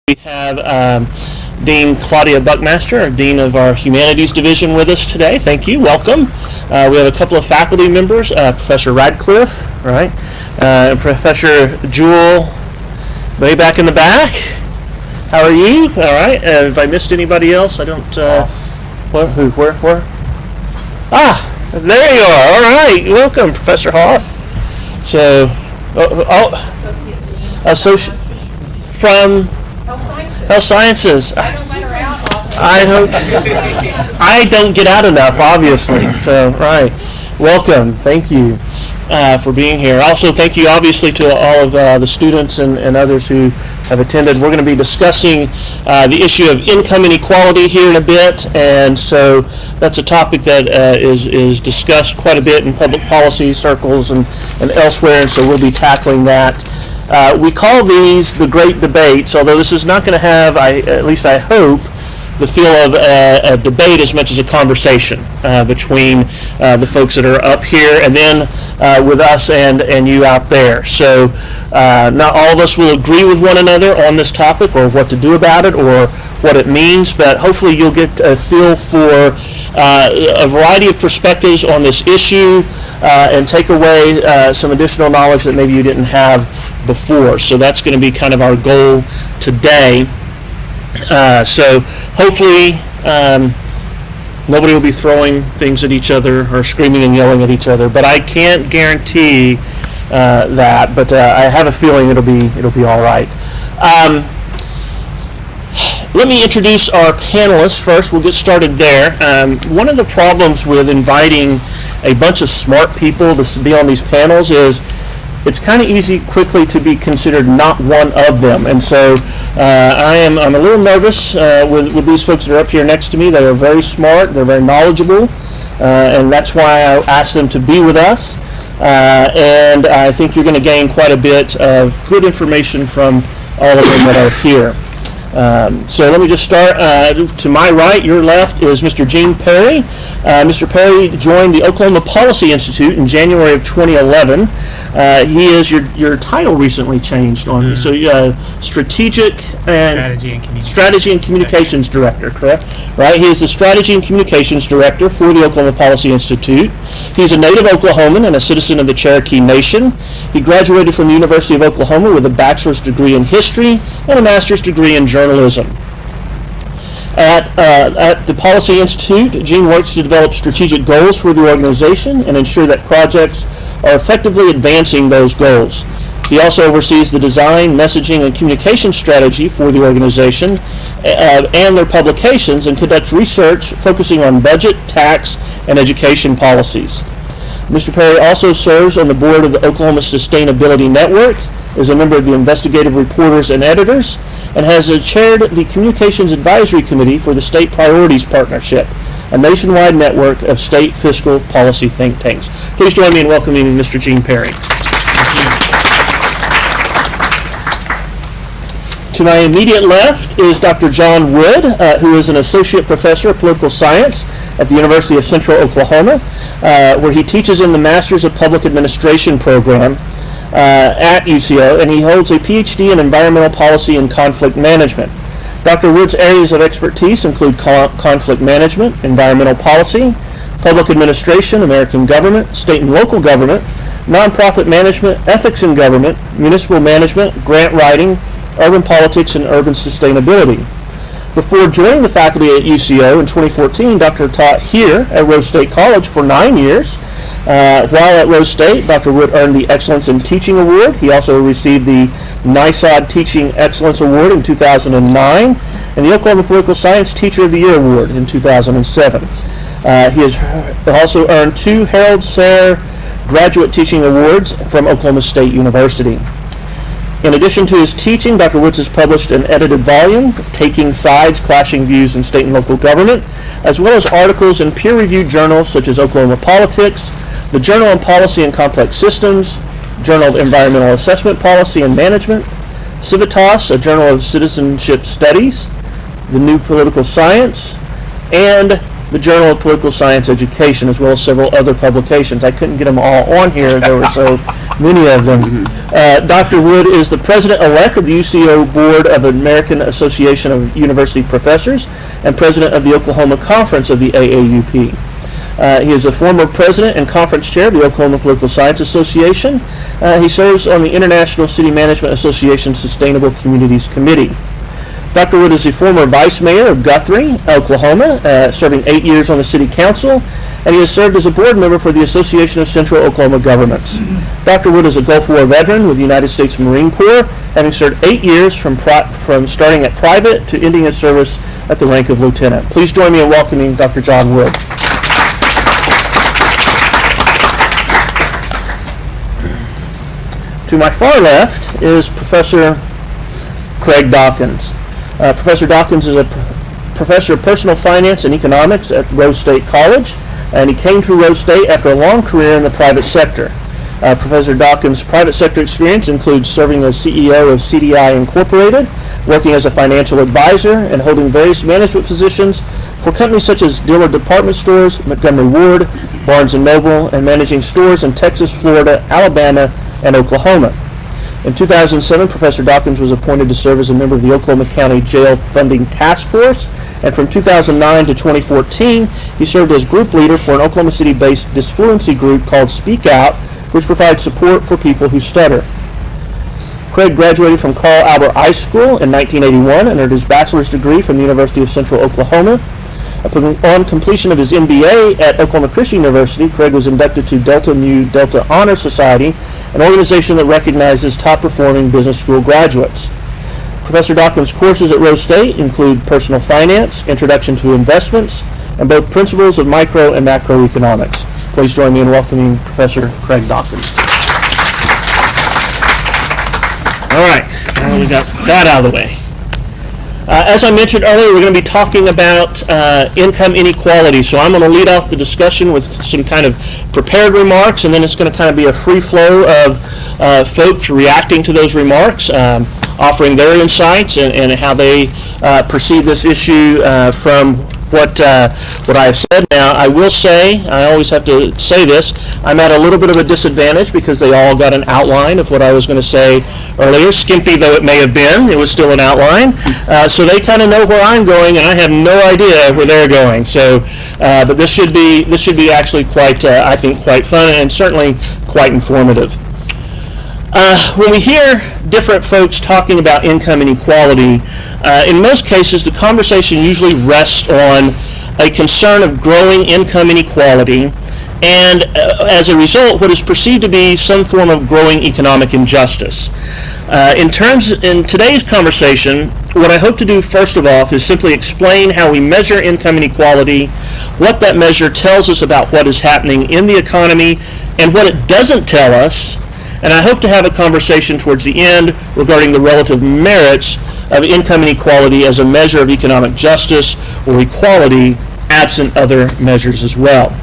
We have Dean Claudia Buckmaster, Dean of our Humanities Division, with us today. Thank you. Welcome. We have a couple of faculty members, Professor Radcliffe, right, and Professor Jewel, way back in the back. How are you? All right. If I missed anybody else, I don't. Where? Ah, there you are. All right. Welcome, Professor Hoss. So, from Health Sciences. I don't get out enough, obviously. So, right. Welcome. Thank you for being here. Also, thank you, obviously, to all of the students and others who have attended. We're going to be discussing the issue of income inequality here in a bit, and so that's a topic that is discussed quite a bit in public policy circles and elsewhere, and so we'll be tackling that. We call these the great debates, although this is not going to have, at least I hope, the feel of a debate as much as a conversation between the folks that are up here and then with us and you out there. So not all of us will agree with one another on this topic or what to do about it or what it means, but hopefully you'll get a feel for a variety of perspectives on this issue and take away some additional knowledge that maybe you didn't have before. So that's going to be kind of our goal today. So hopefully nobody will be throwing things at each other or screaming and yelling at each other, but I can't guarantee that, but I have a feeling it'll be all right. Let me introduce our panelists first. We'll get started there. One of the problems with inviting a bunch of smart people to be on these panels is it's kind of easy quickly to be considered not one of them, and so I'm a little nervous with these folks that are up here next to me. They are very smart, they're very knowledgeable, and that's why I asked them to be with us, and I think you're going to gain quite a bit of good information from all of them that are here. So let me just start. To my right, your left, is Mr. Gene Perry. Mr. Perry joined the Oklahoma Policy Institute in January of 2011. He is your title recently changed on so strategy and communications director, correct? Right. He is the strategy and communications director for the Oklahoma Policy Institute. He's a native Oklahoman and a citizen of the Cherokee Nation. He graduated from the University of Oklahoma with a bachelor's degree in history and a master's degree in journalism. At the Policy Institute, Gene works to develop strategic goals for the organization and ensure that projects are effectively advancing those goals. He also oversees the design, messaging, and communication strategy for the organization and their publications, and conducts research focusing on budget, tax, and education policies. Mr. Perry also serves on the board of the Oklahoma Sustainability Network, is a member of the Investigative Reporters and Editors, and has chaired the Communications Advisory Committee for the State Priorities Partnership, a nationwide network of state fiscal policy think tanks. Please join me in welcoming Mr. Gene Perry. To my immediate left is Dr. John Wood, who is an associate professor of political science at the University of Central Oklahoma, where he teaches in the Masters of Public Administration program at UCO, and he holds a PhD in environmental policy and conflict management. Dr. Wood's areas of expertise include conflict management, environmental policy, public administration, American government, state and local government, nonprofit management, ethics in government, municipal management, grant writing, urban politics, and urban sustainability. Before joining the faculty at UCO in 2014, Dr. taught here at Rose State College for 9 years. While at Rose State, Dr. Wood earned the Excellence in Teaching Award. He also received the NISOD Teaching Excellence Award in 2009 and the Oklahoma Political Science Teacher of the Year Award in 2007. He has also earned 2 Harold Sayre Graduate Teaching Awards from Oklahoma State University. In addition to his teaching, Dr. Woods has published an edited volume, Taking Sides, Clashing Views in State and Local Government, as well as articles in peer-reviewed journals such as Oklahoma Politics, the Journal on Policy and Complex Systems, Journal of Environmental Assessment Policy and Management, Civitas, a Journal of Citizenship Studies, the New Political Science, and the Journal of Political Science Education, as well as several other publications. I couldn't get them all on here. They were so Many of them. Dr. Wood is the president-elect of the UCO Board of American Association of University Professors and president of the Oklahoma Conference of the AAUP. He is a former president and conference chair of the Oklahoma Political Science Association. He serves on the International City Management Association Sustainable Communities Committee. Dr. Wood is the former vice mayor of Guthrie, Oklahoma, serving 8 years on the city council, and he has served as a board member for the Association of Central Oklahoma Governments. Dr. Wood is a Gulf War veteran with the United States Marine Corps, having served 8 years from starting at private to ending his service at the rank of lieutenant. Please join me in welcoming Dr. John Wood. To my far left is Professor Craig Dawkins. Professor Dawkins is a professor of personal finance and economics at Rose State College, and he came to Rose State after a long career in the private sector. Professor Dawkins' private sector experience includes serving as CEO of CDI Incorporated, working as a financial advisor, and holding various management positions for companies such as Dillard Department Stores, Montgomery Ward, Barnes & Noble, and managing stores in Texas, Florida, Alabama, and Oklahoma. In 2007, Professor Dawkins was appointed to serve as a member of the Oklahoma County Jail Funding Task Force, and from 2009 to 2014, he served as group leader for an Oklahoma City-based disfluency group called Speak Out, which provides support for people who stutter. Craig graduated from Carl Albert High School in 1981 and earned his bachelor's degree from the University of Central Oklahoma. On completion of his MBA at Oklahoma Christian University, Craig was inducted to Delta Mu Delta Honor Society, an organization that recognizes top-performing business school graduates. Professor Dawkins' courses at Rose State include personal finance, introduction to investments, and both principles of micro and macroeconomics. Please join me in welcoming Professor Craig Dawkins. All right, now we got that out of the way. As I mentioned earlier, we're going to be talking about income inequality. So I'm going to lead off the discussion with some kind of prepared remarks, and then it's going to kind of be a free flow of folks reacting to those remarks, offering their insights and how they perceive this issue from what I have said. Now, I will say, I always have to say this, I'm at a little bit of a disadvantage because they all got an outline of what I was going to say earlier. Skimpy though it may have been, it was still an outline. So they kind of know where I'm going, and I have no idea where they're going. So, but this should be actually quite, I think, quite fun and certainly quite informative. When we hear different folks talking about income inequality, in most cases the conversation usually rests on a concern of growing income inequality and as a result what is perceived to be some form of growing economic injustice. In today's conversation, what I hope to do first of all is simply explain how we measure income inequality, what that measure tells us about what is happening in the economy, and what it doesn't tell us. And I hope to have a conversation towards the end regarding the relative merits of income inequality as a measure of economic justice or equality, absent other measures as well.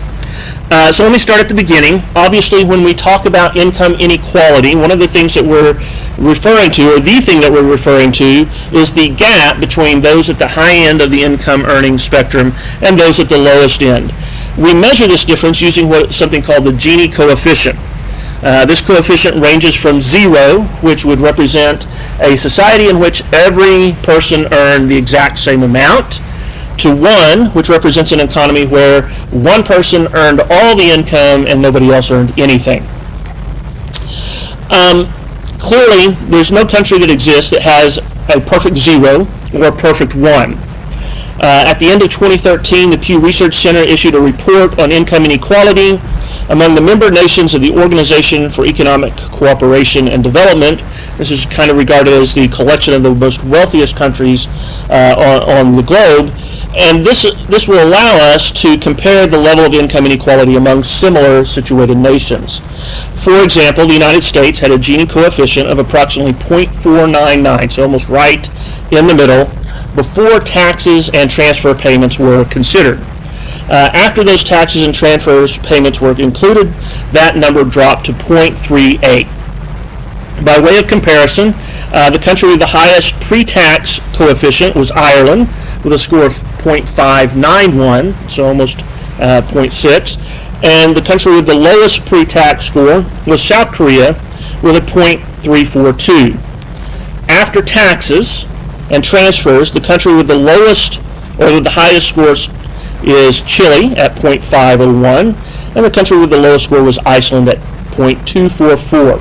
So let me start at the beginning. Obviously, when we talk about income inequality, one of the things that we're referring to, or the thing that we're referring to, is the gap between those at the high end of the income earning spectrum and those at the lowest end. We measure this difference using something called the Gini coefficient. This coefficient ranges from 0, which would represent a society in which every person earned the exact same amount, to 1, which represents an economy where one person earned all the income and nobody else earned anything. Clearly, there's no country that exists that has a perfect 0 or a perfect 1. At the end of 2013, the Pew Research Center issued a report on income inequality among the member nations of the Organization for Economic Cooperation and Development. This is kind of regarded as the collection of the most wealthiest countries on the globe, and this will allow us to compare the level of income inequality among similar situated nations. For example, the United States had a Gini coefficient of approximately 0.499, so almost right in the middle, before taxes and transfer payments were considered. After those taxes and transfers payments were included, that number dropped to 0.38. By way of comparison, the country with the highest pre-tax coefficient was Ireland, with a score of 0.591, so almost 0.6. And the country with the lowest pre-tax score was South Korea with a .342. After taxes and transfers, the country with the lowest or with the highest scores is Chile at .501, and the country with the lowest score was Iceland at .244.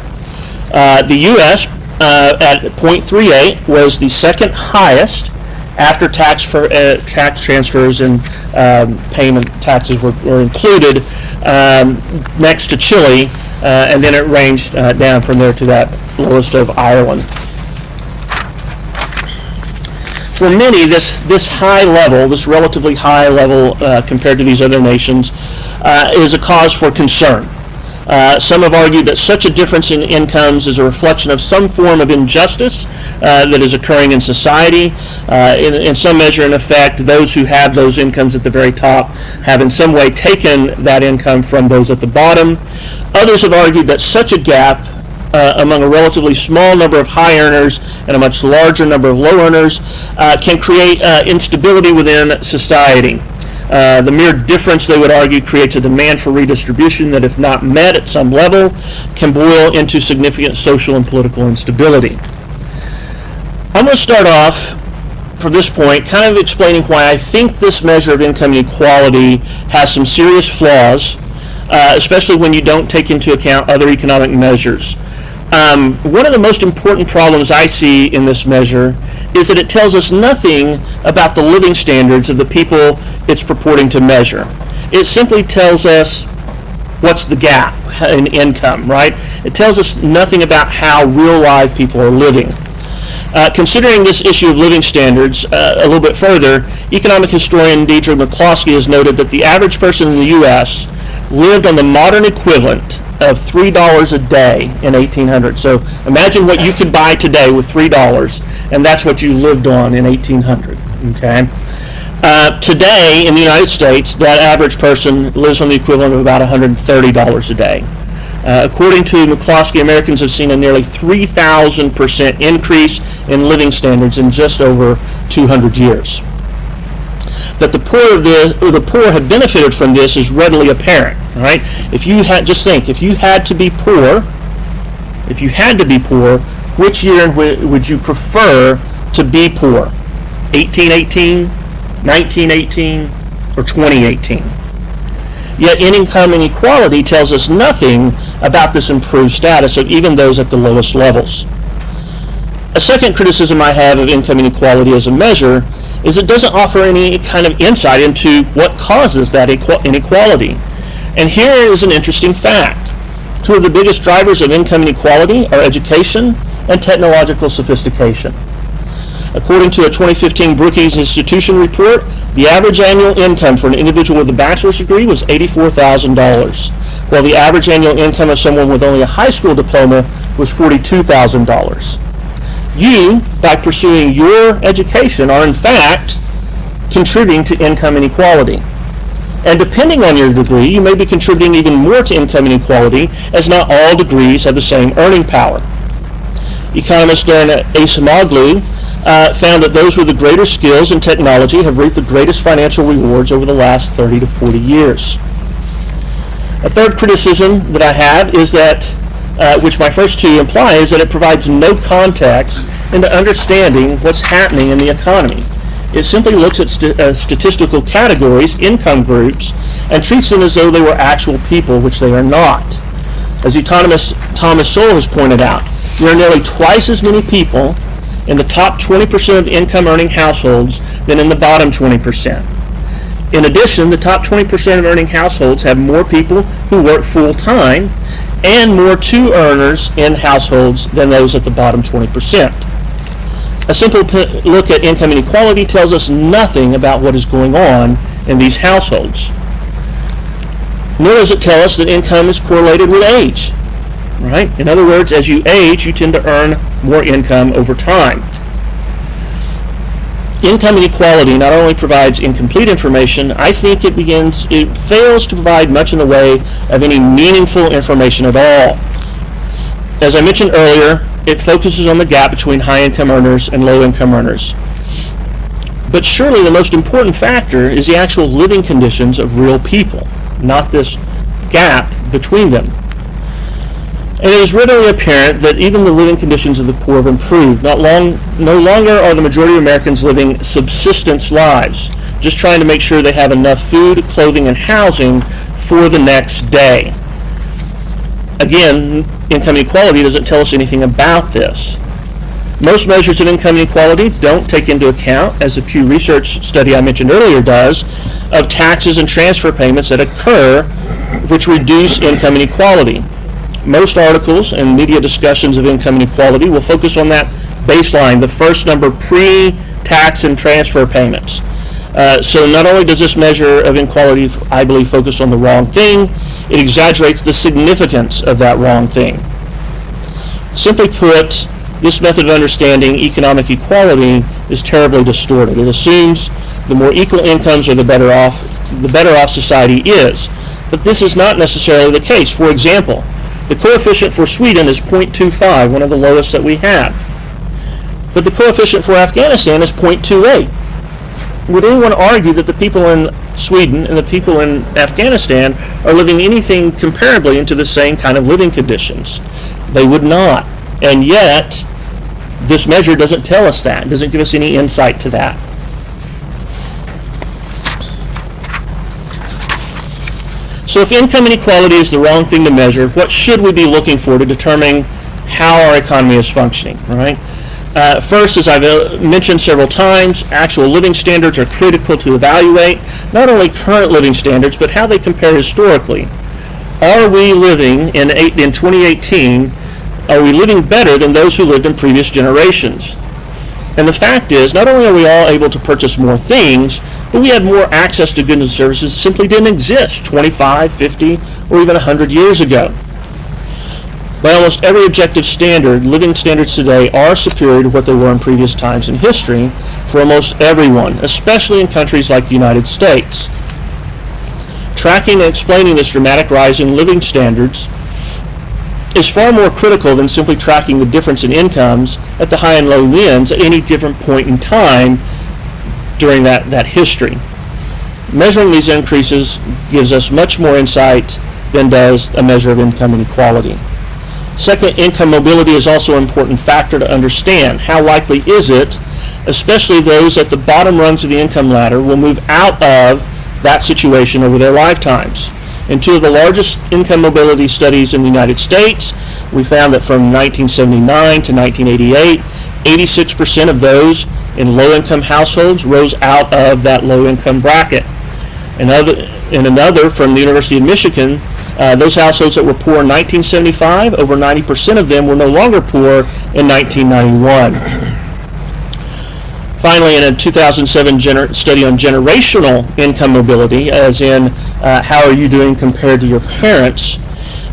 The U.S. At .38 was the second highest after tax transfers and payment taxes were included, next to Chile, and then it ranged down from there to that lowest of Ireland. For many, this high level, this relatively high level compared to these other nations, is a cause for concern. Some have argued that such a difference in incomes is a reflection of some form of injustice that is occurring in society. In some measure, in effect, those who have those incomes at the very top have in some way taken that income from those at the bottom. Others have argued that such a gap among a relatively small number of high earners and a much larger number of low earners can create instability within society. The mere difference, they would argue, creates a demand for redistribution that, if not met at some level, can boil into significant social and political instability. I'm going to start off, from this point, kind of explaining why I think this measure of income inequality has some serious flaws, especially when you don't take into account other economic measures. One of the most important problems I see in this measure is that it tells us nothing about the living standards of the people it's purporting to measure. It simply tells us what's the gap in income, right? It tells us nothing about how real live people are living. Considering this issue of living standards a little bit further, economic historian Deidre McCloskey has noted that the average person in the U.S. lived on the modern equivalent of $3 a day in 1800. So imagine what you could buy today with $3, and that's what you lived on in 1800. Okay. Today in the United States, that average person lives on the equivalent of about $130 a day. According to McCloskey, Americans have seen a nearly 3,000% increase in living standards in just over 200 years. That the poor have benefited from this is readily apparent. Right? If you had to be poor, which year would you prefer to be poor? 1818, 1918, or 2018? Yet income inequality tells us nothing about this improved status of even those at the lowest levels. A second criticism I have of income inequality as a measure is it doesn't offer any kind of insight into what causes that inequality. And here is an interesting fact. Two of the biggest drivers of income inequality are education and technological sophistication. According to a 2015 Brookings Institution report, the average annual income for an individual with a bachelor's degree was $84,000, while the average annual income of someone with only a high school diploma was $42,000. You, by pursuing your education, are in fact contributing to income inequality. And depending on your degree, you may be contributing even more to income inequality, as not all degrees have the same earning power. Economist Darren Acemoglu found that those with the greater skills in technology have reaped the greatest financial rewards over the last 30 to 40 years. A third criticism that I have is that, which my first two imply, is that it provides no context into understanding what's happening in the economy. It simply looks at statistical categories, income groups, and treats them as though they were actual people, which they are not. As economist Thomas Sowell has pointed out, there are nearly twice as many people in the top 20% of income-earning households than in the bottom 20%. In addition, the top 20% of earning households have more people who work full-time and more two earners in households than those at the bottom 20%. A simple look at income inequality tells us nothing about what is going on in these households. Nor does it tell us that income is correlated with age. Right? In other words, as you age, you tend to earn more income over time. Income inequality not only provides incomplete information, I think it fails to provide much in the way of any meaningful information at all. As I mentioned earlier, it focuses on the gap between high-income earners and low-income earners. But surely the most important factor is the actual living conditions of real people, not this gap between them. And it is readily apparent that even the living conditions of the poor have improved. No longer are the majority of Americans living subsistence lives, just trying to make sure they have enough food, clothing, and housing for the next day. Again, income inequality doesn't tell us anything about this. Most measures of income inequality don't take into account, as the Pew Research study I mentioned earlier does, of taxes and transfer payments that occur which reduce income inequality. Most articles and media discussions of income inequality will focus on that baseline, the first number pre-tax and transfer payments. So not only does this measure of inequality, I believe, focus on the wrong thing, it exaggerates the significance of that wrong thing. Simply put, this method of understanding economic equality is terribly distorted. It assumes the more equal incomes are the better off society is. But this is not necessarily the case. For example, the coefficient for Sweden is 0.25, one of the lowest that we have. But the coefficient for Afghanistan is 0.28. Would anyone argue that the people in Sweden and the people in Afghanistan are living anything comparably into the same kind of living conditions? They would not. And yet, this measure doesn't tell us that. It doesn't give us any insight to that. So if income inequality is the wrong thing to measure, what should we be looking for to determine how our economy is functioning, right? First, as I've mentioned several times, actual living standards are critical to evaluate not only current living standards, but how they compare historically. Are we living in 2018, are we living better than those who lived in previous generations? And the fact is, not only are we all able to purchase more things, but we had more access to goods and services that simply didn't exist 25, 50, or even 100 years ago. By almost every objective standard, living standards today are superior to what they were in previous times in history for almost everyone, especially in countries like the United States. Tracking and explaining this dramatic rise in living standards is far more critical than simply tracking the difference in incomes at the high and low ends at any different point in time during that history. Measuring these increases gives us much more insight than does a measure of income inequality. Second, income mobility is also an important factor to understand. How likely is it, especially those at the bottom rungs of the income ladder, will move out of that situation over their lifetimes? In two of the largest income mobility studies in the United States, we found that from 1979 to 1988, 86% of those in low-income households rose out of that low-income bracket. In another from the University of Michigan, those households that were poor in 1975, over 90% of them were no longer poor in 1991. Finally, in a 2007 study on generational income mobility, as in how are you doing compared to your parents,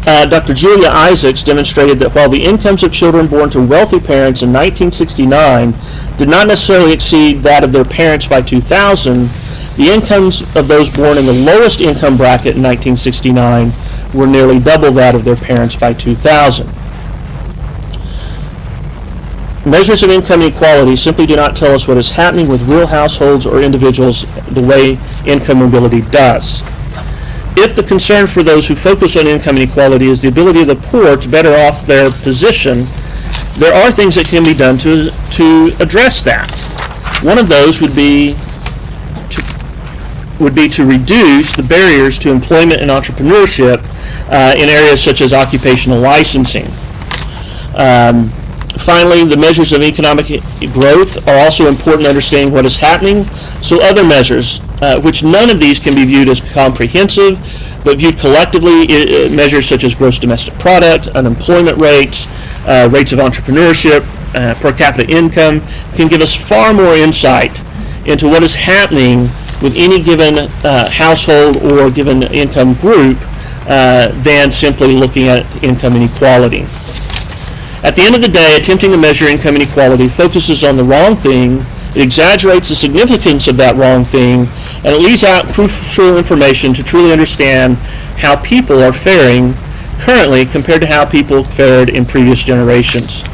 Dr. Julia Isaacs demonstrated that while the incomes of children born to wealthy parents in 1969 did not necessarily exceed that of their parents by 2000, the incomes of those born in the lowest income bracket in 1969 were nearly double that of their parents by 2000. Measures of income inequality simply do not tell us what is happening with real households or individuals the way income mobility does. If the concern for those who focus on income inequality is the ability of the poor to better off their position, there are things that can be done to address that. One of those would be to reduce the barriers to employment and entrepreneurship in areas such as occupational licensing. Finally, the measures of economic growth are also important in understanding what is happening. So other measures, which none of these can be viewed as comprehensive, but viewed collectively, measures such as gross domestic product, unemployment rates, rates of entrepreneurship, per capita income, can give us far more insight into what is happening with any given household or given income group than simply looking at income inequality. At the end of the day, attempting to measure income inequality focuses on the wrong thing, it exaggerates the significance of that wrong thing, and it leaves out crucial information to truly understand how people are faring currently compared to how people fared in previous generations.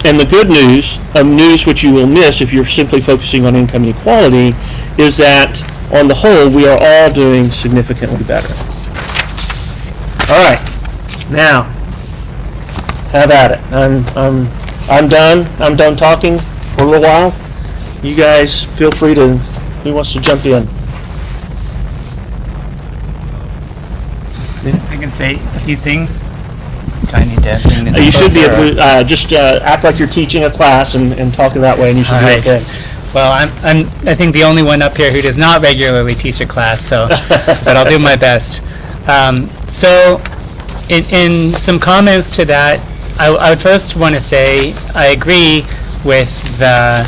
And the good news, news which you will miss if you're simply focusing on income inequality, is that on the whole we are all doing significantly better. All right, now have at it. I'm done. I'm done talking for a little while. You guys feel free to. Who wants to jump in? I can say a few things. Do I need to bring this You should be closer, able to just act like you're teaching a class and talking that way, and you should All be right. okay. Well, I think the only one up here who does not regularly teach a class, so but I'll do my best. So, in some comments to that, I would first want to say I agree with the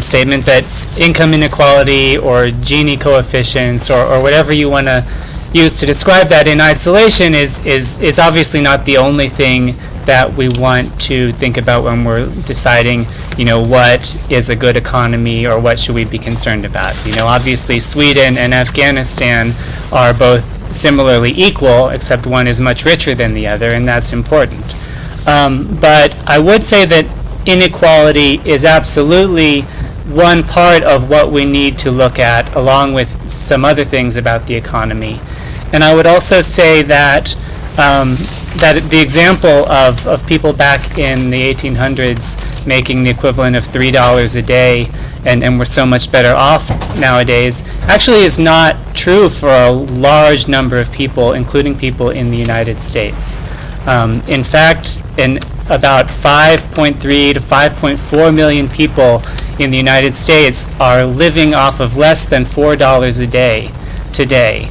statement that income inequality or Gini coefficients or whatever you want to use to describe that in isolation is obviously not the only thing that we want to think about when we're deciding, what is a good economy or what should we be concerned about. Obviously Sweden and Afghanistan are both similarly equal, except one is much richer than the other, and that's important. But I would say that inequality is absolutely one part of what we need to look at, along with some other things about the economy. And I would also say that that the example of people back in the 1800s making the equivalent of $3 a day and we're so much better off nowadays actually is not true for a large number of people, including people in the United States. In fact, in about 5.3 to 5.4 million people in the United States are living off of less than $4 a day today.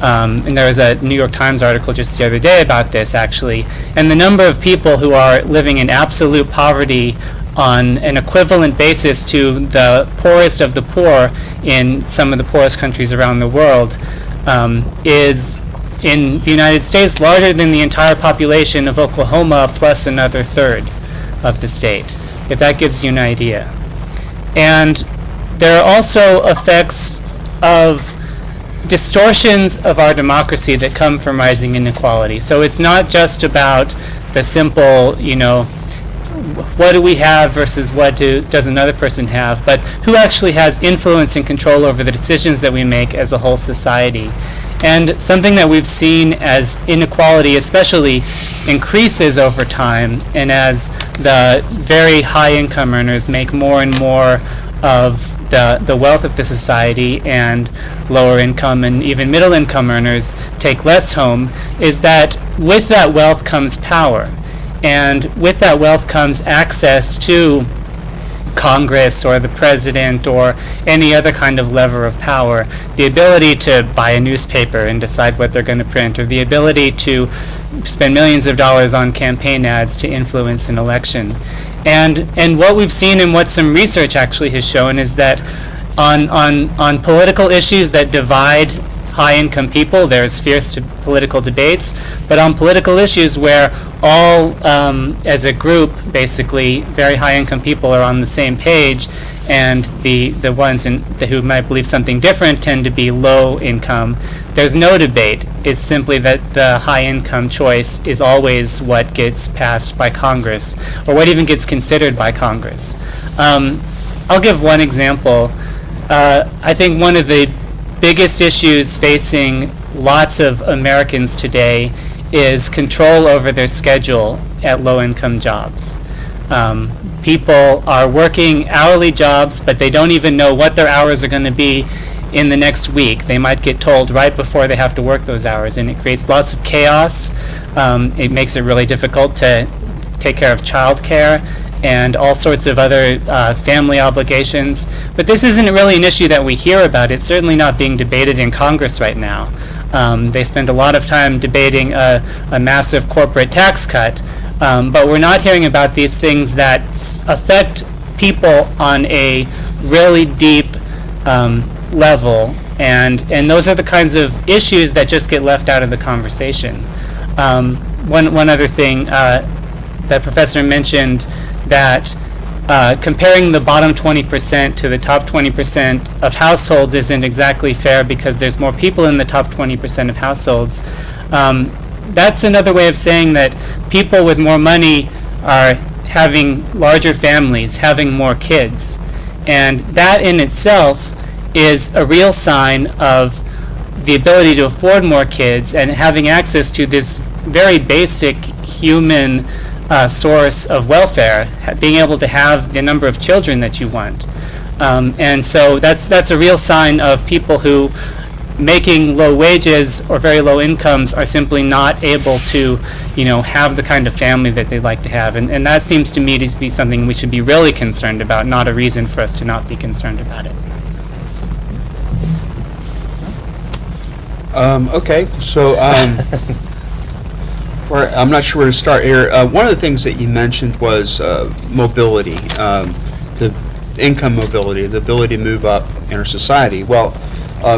And there was a New York Times article just the other day about this, actually. And the number of people who are living in absolute poverty on an equivalent basis to the poorest of the poor in some of the poorest countries around the world is, in the United States, larger than the entire population of Oklahoma plus another third of the state, if that gives you an idea. And there are also effects of distortions of our democracy that come from rising inequality. So it's not just about the simple, what do we have versus what does another person have, but who actually has influence and control over the decisions that we make as a whole society. And something that we've seen as inequality especially increases over time, and as the very high income earners make more and more of the wealth of the society, and lower income and even middle income earners take less home, is that with that wealth comes power. And with that wealth comes access to Congress or the president or any other kind of lever of power, the ability to buy a newspaper and decide what they're going to print, or the ability to spend millions of dollars on campaign ads to influence an election. And what we've seen and what some research actually has shown is that on political issues that divide high-income people, there's fierce political debates, but on political issues where all, as a group, basically, very high-income people are on the same page, and the ones who might believe something different tend to be low-income, there's no debate. It's simply that the high-income choice is always what gets passed by Congress, or what even gets considered by Congress. I'll give one example. I think one of the biggest issues facing lots of Americans today is control over their schedule at low-income jobs. People are working hourly jobs, but they don't even know what their hours are going to be in the next week. They might get told right before they have to work those hours, and it creates lots of chaos. It makes it really difficult to take care of childcare and all sorts of other family obligations. But this isn't really an issue that we hear about. It's certainly not being debated in Congress right now. They spend a lot of time debating a massive corporate tax cut, but we're not hearing about these things that affect people on a really deep level, and those are the kinds of issues that just get left out of the conversation. One other thing that Professor mentioned, that comparing the bottom 20% to the top 20% of households isn't exactly fair because there's more people in the top 20% of households. That's another way of saying that people with more money are having larger families, having more kids. And that in itself is a real sign of the ability to afford more kids and having access to this very basic human source of welfare, being able to have the number of children that you want. And so that's a real sign of people who, making low wages or very low incomes, are simply not able to, have the kind of family that they'd like to have. And that seems to me to be something we should be really concerned about, not a reason for us to not be concerned about it. Okay, so I'm not sure where to start here. One of the things that you mentioned was mobility, the income mobility, the ability to move up in our society. Well,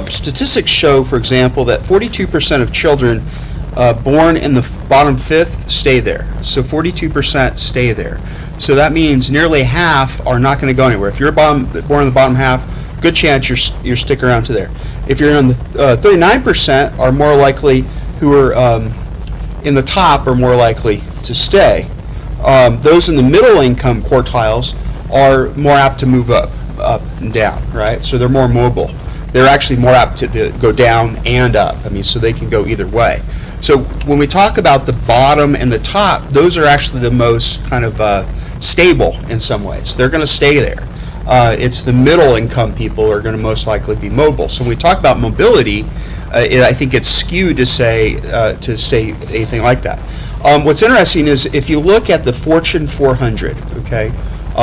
statistics show, for example, that 42% of children born in the bottom fifth stay there. So 42% stay there. So that means nearly half are not going to go anywhere. If you're born in the bottom half, good chance you're sticking around to there. If you're in the 39% are more likely, who are in the top are more likely to stay. Those in the middle income quartiles are more apt to move up and down, right? So they're more mobile. They're actually more apt to go down and up. So they can go either way. So when we talk about the bottom and the top, those are actually the most kind of stable in some ways. They're going to stay there. It's the middle income people who are going to most likely be mobile. So when we talk about mobility, I think it's skewed to say anything like that. What's interesting is if you look at the Fortune 400, okay,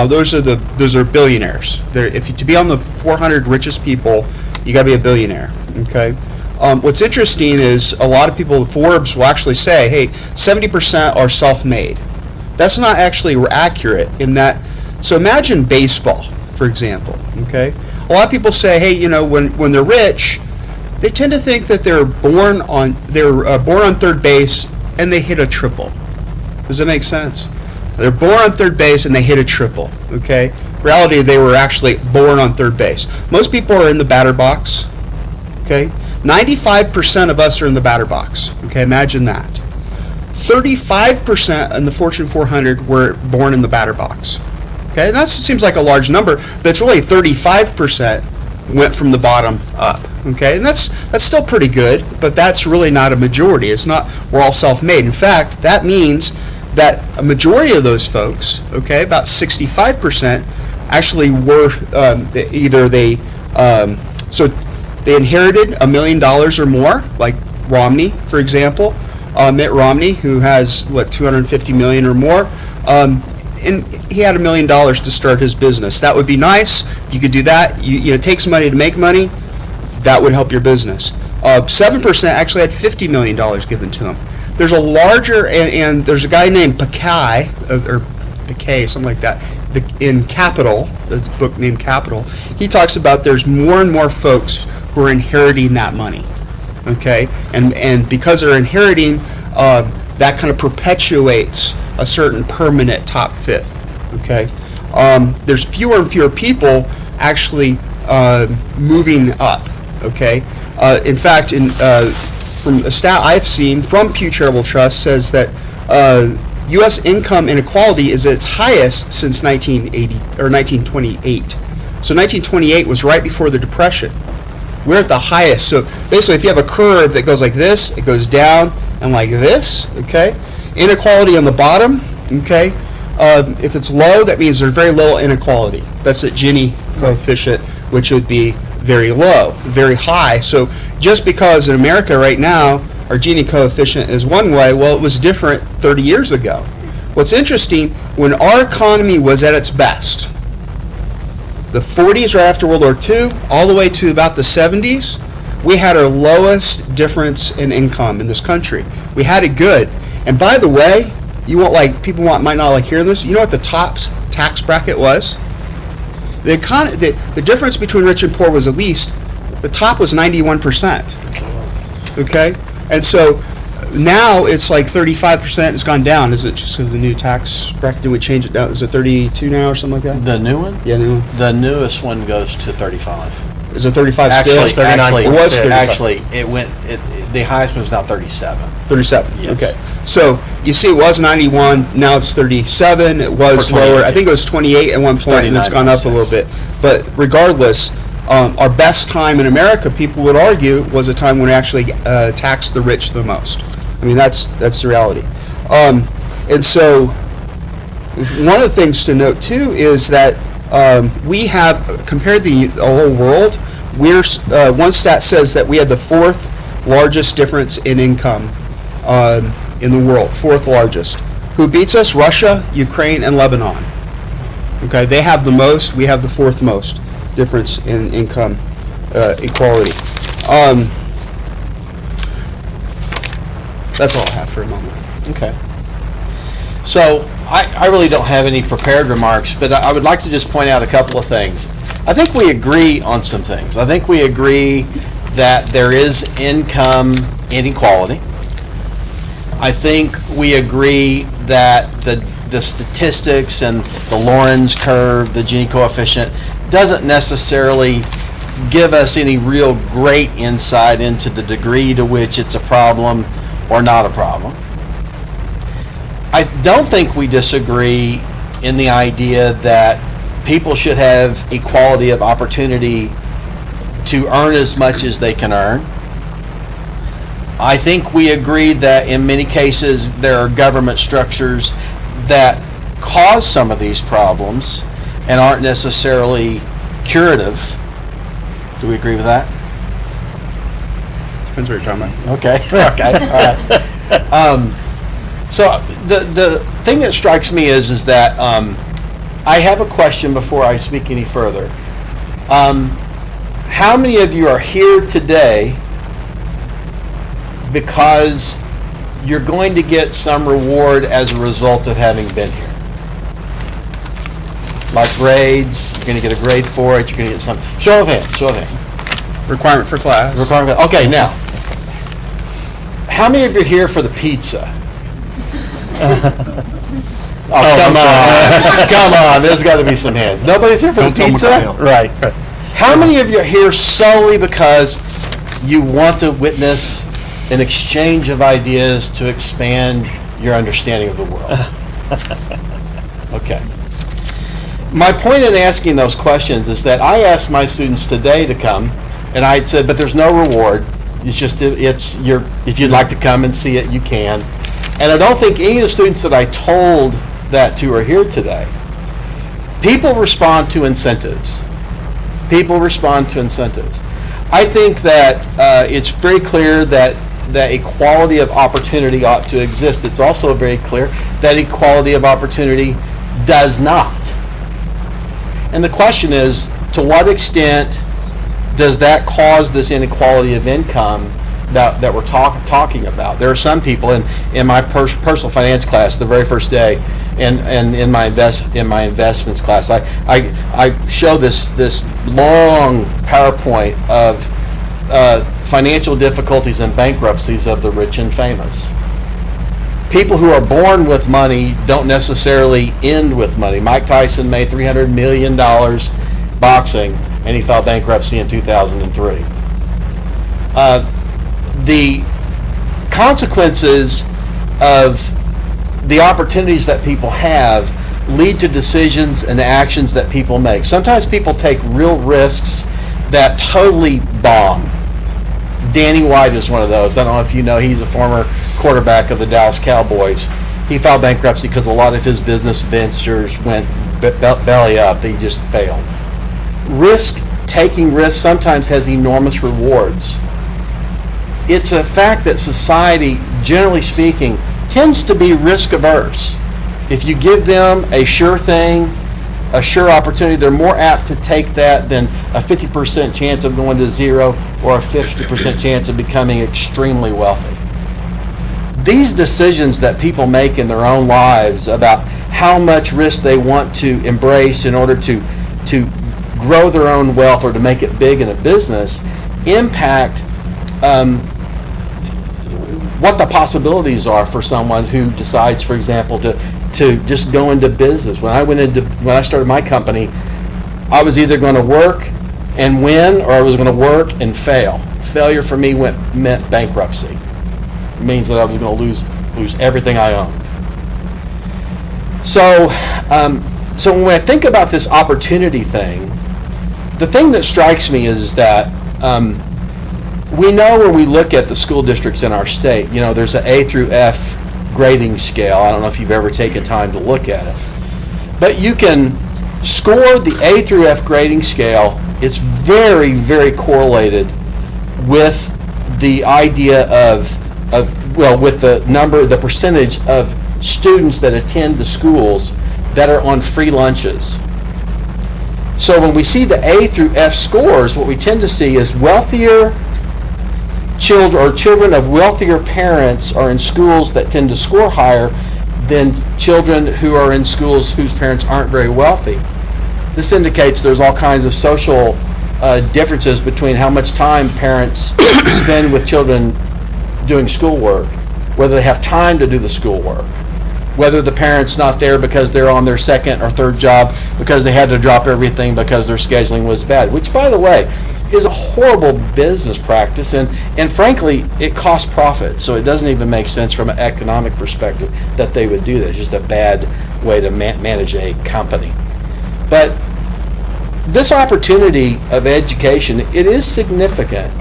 those are billionaires. To be on the 400 richest people, you got to be a billionaire. Okay. What's interesting is a lot of people, Forbes will actually say, hey, 70% are self-made. That's not actually accurate in that. So imagine baseball, for example. Okay. A lot of people say, hey, when they're rich, they tend to think that they're born on third base and they hit a triple. Does that make sense? They're born on third base and they hit a triple. Okay. Reality, they were actually born on third base. Most people are in the batter box. Okay. 95% of us are in the batter box. Okay. Imagine that. 35% in the Fortune 400 were born in the batter box. Okay. That seems like a large number, but it's really 35% went from the bottom up. Okay, and that's still pretty good, but that's really not a majority. It's not we're all self-made. In fact, that means that a majority of those folks, okay, about 65%, actually were so they inherited $1 million or more, like Romney, for example, Mitt Romney, who has $250 million or more. And he had $1 million to start his business. That would be nice. You could do that. It takes money to make money. That would help your business. 7% actually had $50 million given to him. There's a larger, and there's a guy named Piquet, or Piquet, something like that, in Capital, the book named Capital. He talks about there's more and more folks who are inheriting that money. Okay, and because they're inheriting, that kind of perpetuates a certain permanent top fifth. Okay, there's fewer and fewer people actually moving up. Okay, in fact, from a stat I've seen from Pew Charitable Trust says that U.S. income inequality is at its highest since 1928. So 1928 was right before the Depression. We're at the highest. So basically, if you have a curve that goes like this, it goes down and like this. Okay, inequality on the bottom. Okay, if it's low, that means there's very little inequality. That's the Gini coefficient, which would be very low. Very high. So just because in America right now our Gini coefficient is one way, well, it was different 30 years ago. What's interesting, when our economy was at its best, the 40s right after World War II, all the way to about the 70s, we had our lowest difference in income in this country. We had it good. And by the way, people might not like hearing this. You know what the top tax bracket was? The difference between rich and poor was at least, the top was 91%. Okay? And so now it's like 35%. It's gone down. Is it just because the new tax bracket? Did we change it down? Is it 32 now or something like that? The new one? Yeah, new one. The newest one goes to 35. Is it 35 still? Actually, 39. It was 35. Actually, the highest one is now 37. 37. Yes. Okay. So you see, it was 91. Now it's 37. It was lower. I think it was 28 at one point, and it's gone up a little bit. But regardless, Our best time in America, people would argue, was a time when we actually taxed the rich the most. I mean, that's the reality. And so one of the things to note, too, is that we have, compared to the whole world, one stat says that we had the fourth largest difference in income in the world, fourth largest. Who beats us? Russia, Ukraine, and Lebanon. Okay, they have the most, we have the fourth most difference in income equality. That's all I have for a moment. Okay. So I really don't have any prepared remarks, but I would like to just point out a couple of things. I think we agree on some things. I think we agree that there is income inequality. I think we agree that the statistics and the Lorenz curve, the Gini coefficient, doesn't necessarily give us any real great insight into the degree to which it's a problem or not a problem. I don't think we disagree in the idea that people should have equality of opportunity to earn as much as they can earn. I think we agree that in many cases there are government structures that cause some of these problems and aren't necessarily curative. Do we agree with that? Depends what you're talking about. Okay, okay, all right. So the thing that strikes me is that I have a question before I speak any further. How many of you are here today because you're going to get some reward as a result of having been here? Like grades, you're going to get a grade for it, you're going to get some. Show of hands, show of hands. Requirement for class. Requirement. Okay, now, how many of you are here for the pizza? Oh, come on. Come on, there's got to be some hands. Nobody's here for Don't the tell pizza? Mikhail. Right. How many of you are here solely because you want to witness an exchange of ideas to expand your understanding of the world? Okay. My point in asking those questions is that I asked my students today to come, and I said, but there's no reward. It's just, if you'd like to come and see it, you can. And I don't think any of the students that I told that to are here today. People respond to incentives. People respond to incentives. I think that it's very clear that equality of opportunity ought to exist. It's also very clear that equality of opportunity does not. And the question is, to what extent does that cause this inequality of income that we're talking about? There are some people in my personal finance class, the very first day, and in my investments class, I show this long PowerPoint of financial difficulties and bankruptcies of the rich and famous. People who are born with money don't necessarily end with money. Mike Tyson made $300 million boxing, and he filed bankruptcy in 2003. The consequences of the opportunities that people have lead to decisions and actions that people make. Sometimes people take real risks that totally bomb. Danny White is one of those. I don't know if you know, he's a former quarterback of the Dallas Cowboys. He filed bankruptcy because a lot of his business ventures went belly up. They just failed. Taking risks sometimes has enormous rewards. It's a fact that society, generally speaking, tends to be risk averse. If you give them a sure thing, a sure opportunity, they're more apt to take that than a 50% chance of going to zero or a 50% chance of becoming extremely wealthy. These decisions that people make in their own lives about how much risk they want to embrace in order to grow their own wealth or to make it big in a business impact what the possibilities are for someone who decides, for example, to just go into business. When I started my company, I was either going to work and win, or I was going to work and fail. Failure for me meant bankruptcy. It means that I was going to lose everything I owned. So when I think about this opportunity thing, the thing that strikes me is that we know when we look at the school districts in our state, there's an A through F grading scale. I don't know if you've ever taken time to look at it. But you can score the A through F grading scale. It's very, very correlated with the idea with the percentage of students that attend the schools that are on free lunches. So when we see the A through F scores, what we tend to see is wealthier children or children of wealthier parents are in schools that tend to score higher than children who are in schools whose parents aren't very wealthy. This indicates there's all kinds of social differences between how much time parents spend with children doing schoolwork, whether they have time to do the schoolwork, whether the parent's not there because they're on their second or third job because they had to drop everything because their scheduling was bad, which, by the way, is a horrible business practice, and frankly, it costs profit, so it doesn't even make sense from an economic perspective that they would do that. It's just a bad way to manage a company. But this opportunity of education, it is significant,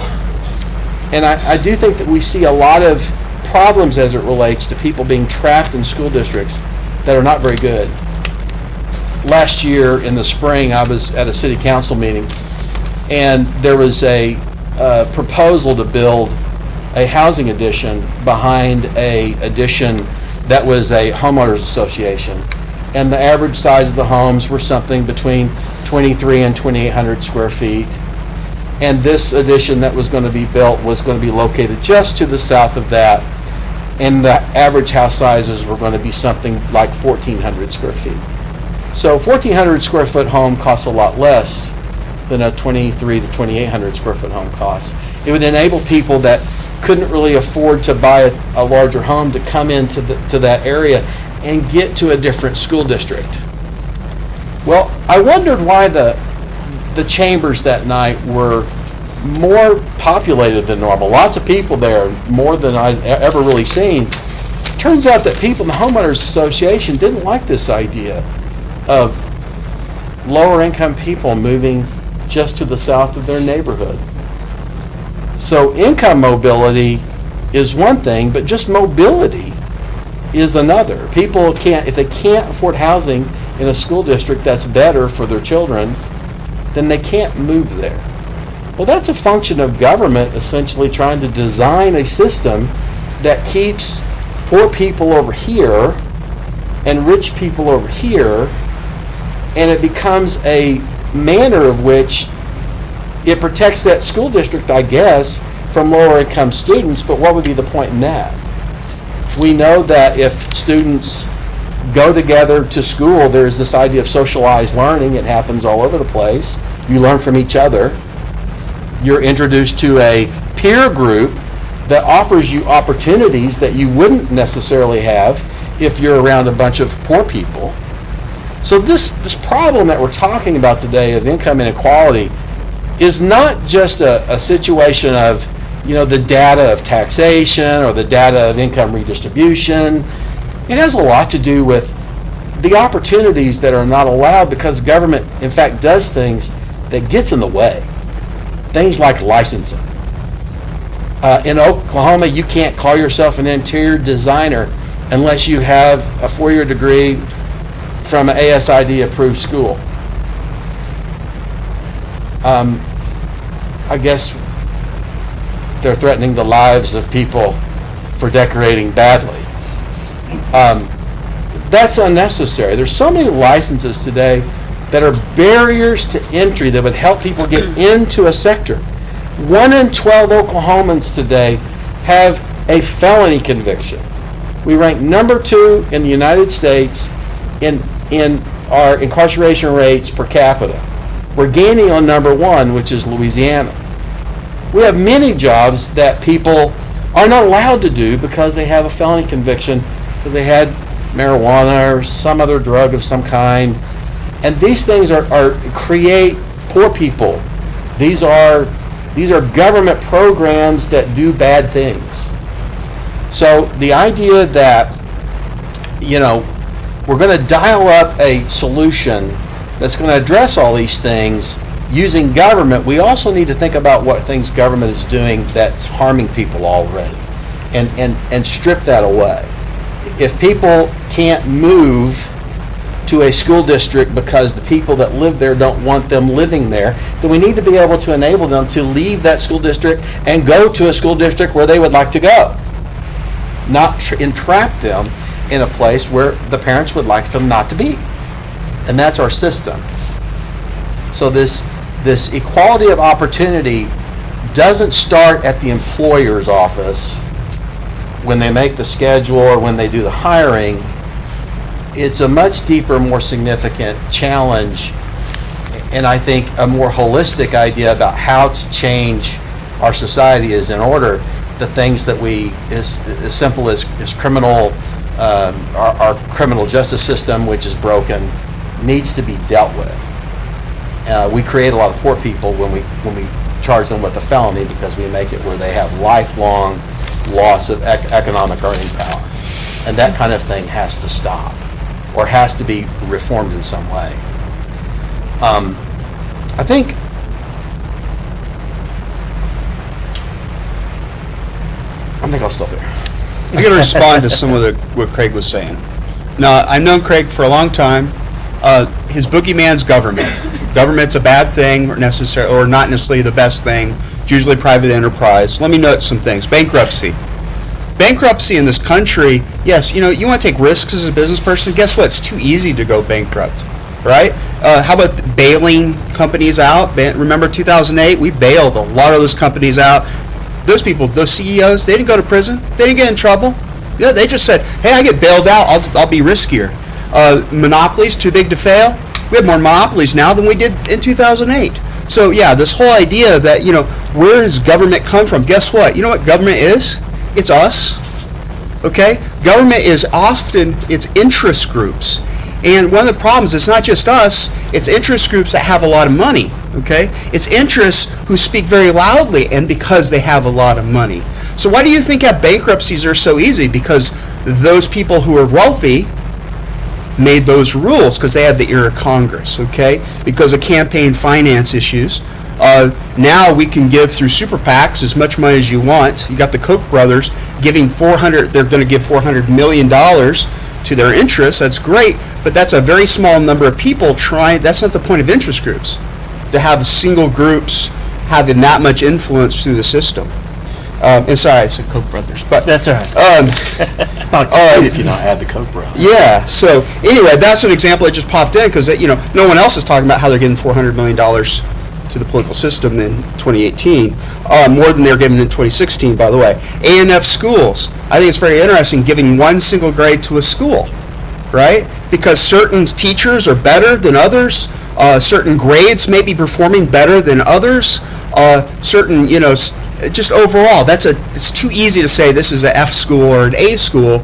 and I do think that we see a lot of problems as it relates to people being trapped in school districts that are not very good. Last year in the spring, I was at a city council meeting, and there was a proposal to build a housing addition behind a addition that was a homeowners association, and the average size of the homes were something between 23 and 2,800 square feet. And this addition that was going to be built was going to be located just to the south of that, and the average house sizes were going to be something like 1,400 square feet. So 1,400 square foot home costs a lot less than a 23 to 2,800 square foot home costs. It would enable people that couldn't really afford to buy a larger home to come into that area and get to a different school district. Well, I wondered why the chambers that night were more populated than normal. Lots of people there, more than I'd ever really seen. Turns out that people in the Homeowners Association didn't like this idea of lower income people moving just to the south of their neighborhood. So income mobility is one thing, but just mobility is another. People if they can't afford housing in a school district that's better for their children, then they can't move there. Well, that's a function of government essentially trying to design a system that keeps poor people over here and rich people over here, and it becomes a manner of which it protects that school district, I guess, from lower income students, but what would be the point in that? We know that if students go together to school, there's this idea of socialized learning. It happens all over the place. You learn from each other. You're introduced to a peer group that offers you opportunities that you wouldn't necessarily have if you're around a bunch of poor people. So this problem that we're talking about today of income inequality is not just a situation of, the data of taxation or the data of income redistribution. It has a lot to do with the opportunities that are not allowed because government, in fact, does things that gets in the way. Things like licensing. In Oklahoma, you can't call yourself an interior designer unless you have a 4-year degree from an ASID-approved school. I guess they're threatening the lives of people for decorating badly. That's unnecessary. There's so many licenses today that are barriers to entry that would help people get into a sector. 1 in 12 Oklahomans today have a felony conviction. We rank number 2 in the United States in our incarceration rates per capita. We're gaining on number 1, which is Louisiana. We have many jobs that people are not allowed to do because they have a felony conviction, because they had marijuana or some other drug of some kind. And these things create poor people. These are government programs that do bad things. So the idea that, we're going to dial up a solution that's going to address all these things using government, we also need to think about what things government is doing that's harming people already, and strip that away. If people can't move to a school district because the people that live there don't want them living there, then we need to be able to enable them to leave that school district and go to a school district where they would like to go. Not entrap them in a place where the parents would like them not to be. And that's our system. So this equality of opportunity doesn't start at the employer's office when they make the schedule or when they do the hiring. It's a much deeper, more significant challenge, and I think a more holistic idea about how to change our society is in order. The things that we, as simple as criminal, our criminal justice system, which is broken, needs to be dealt with. We create a lot of poor people when we charge them with a felony, because we make it where they have lifelong loss of economic earning power, and that kind of thing has to stop, or has to be reformed in some way. I think I'll stop there. I'm going to respond to some of what Craig was saying. Now, I've known Craig for a long time. His boogeyman's government. Government's a bad thing, or not necessarily the best thing. It's usually private enterprise. Let me note some things. Bankruptcy. Bankruptcy in this country, yes, you want to take risks as a business person. Guess what? It's too easy to go bankrupt, right? How about bailing companies out? Remember 2008? We bailed a lot of those companies out. Those people, those CEOs, they didn't go to prison. They didn't get in trouble. Yeah, they just said, hey, I get bailed out, I'll be riskier. Monopolies, too big to fail. We have more monopolies now than we did in 2008. So yeah, this whole idea that, where does government come from? Guess what? You know what government is? It's us. Okay? Government is often, it's interest groups. And one of the problems, it's not just us, it's interest groups that have a lot of money. Okay? It's interests who speak very loudly, and because they have a lot of money. So why do you think that bankruptcies are so easy? Because those people who are wealthy made those rules because they had the ear of Congress, okay? Because of campaign finance issues. Now we can give through super PACs as much money as you want. You got the Koch brothers giving they're going to give $400 million to their interests. That's great, but that's a very small number of people that's not the point of interest groups, to have single groups having that much influence through the system. And sorry, I said Koch brothers, but That's all right. It's not good if you don't add the Koch brothers. yeah. So anyway, that's an example that just popped in because no one else is talking about how they're getting $400 million to the political system in 2018, more than they were given in 2016. By the way, A&F schools. I think it's very interesting giving one single grade to a school, right? Because certain teachers are better than others. Certain grades may be performing better than others. Certain, just overall, it's too easy to say this is an F school or an A school.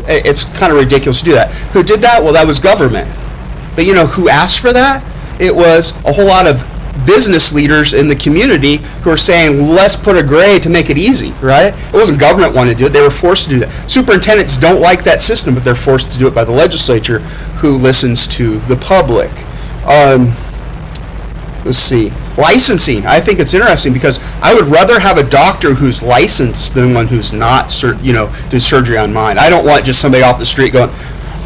It's kind of ridiculous to do that. Who did that? Well, that was government. But who asked for that? It was a whole lot of business leaders in the community who are saying, let's put a grade to make it easy, right? It wasn't government wanting to do it. They were forced to do that. Superintendents don't like that system, but they're forced to do it by the legislature, who listens to the public. Let's see. Licensing. I think it's interesting because I would rather have a doctor who's licensed than one who's not, doing surgery on mine. I don't want just somebody off the street going,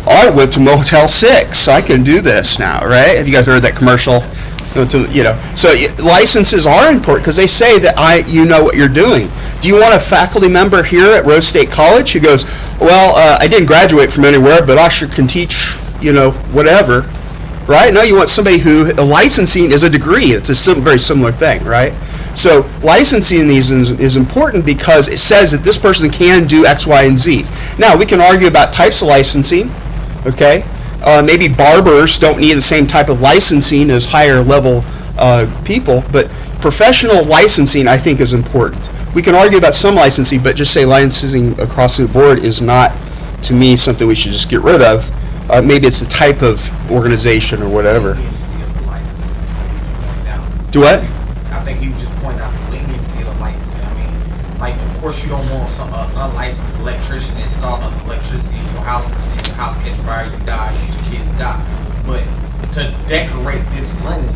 I went to Motel 6, I can do this now, right? Have you guys heard that commercial? So licenses are important because they say that you know what you're doing. Do you want a faculty member here at Rose State College who goes, well, I didn't graduate from anywhere, but I sure can teach, whatever. Right? No, you want somebody who, licensing is a degree. It's a very similar thing, right? So licensing these is important because it says that this person can do X, Y, and Z. Now, we can argue about types of licensing, okay? Maybe barbers don't need the same type of licensing as higher level people, but professional licensing, I think, is important. We can argue about some licensing, but just say licensing across the board is not, to me, something we should just get rid of. Maybe it's the type of organization or whatever. Do what? I think he was just pointing out the leniency of the license. Of course you don't want some unlicensed electrician installing electricity in your house, because if your house catch fire, you die, your kids die. But to decorate this room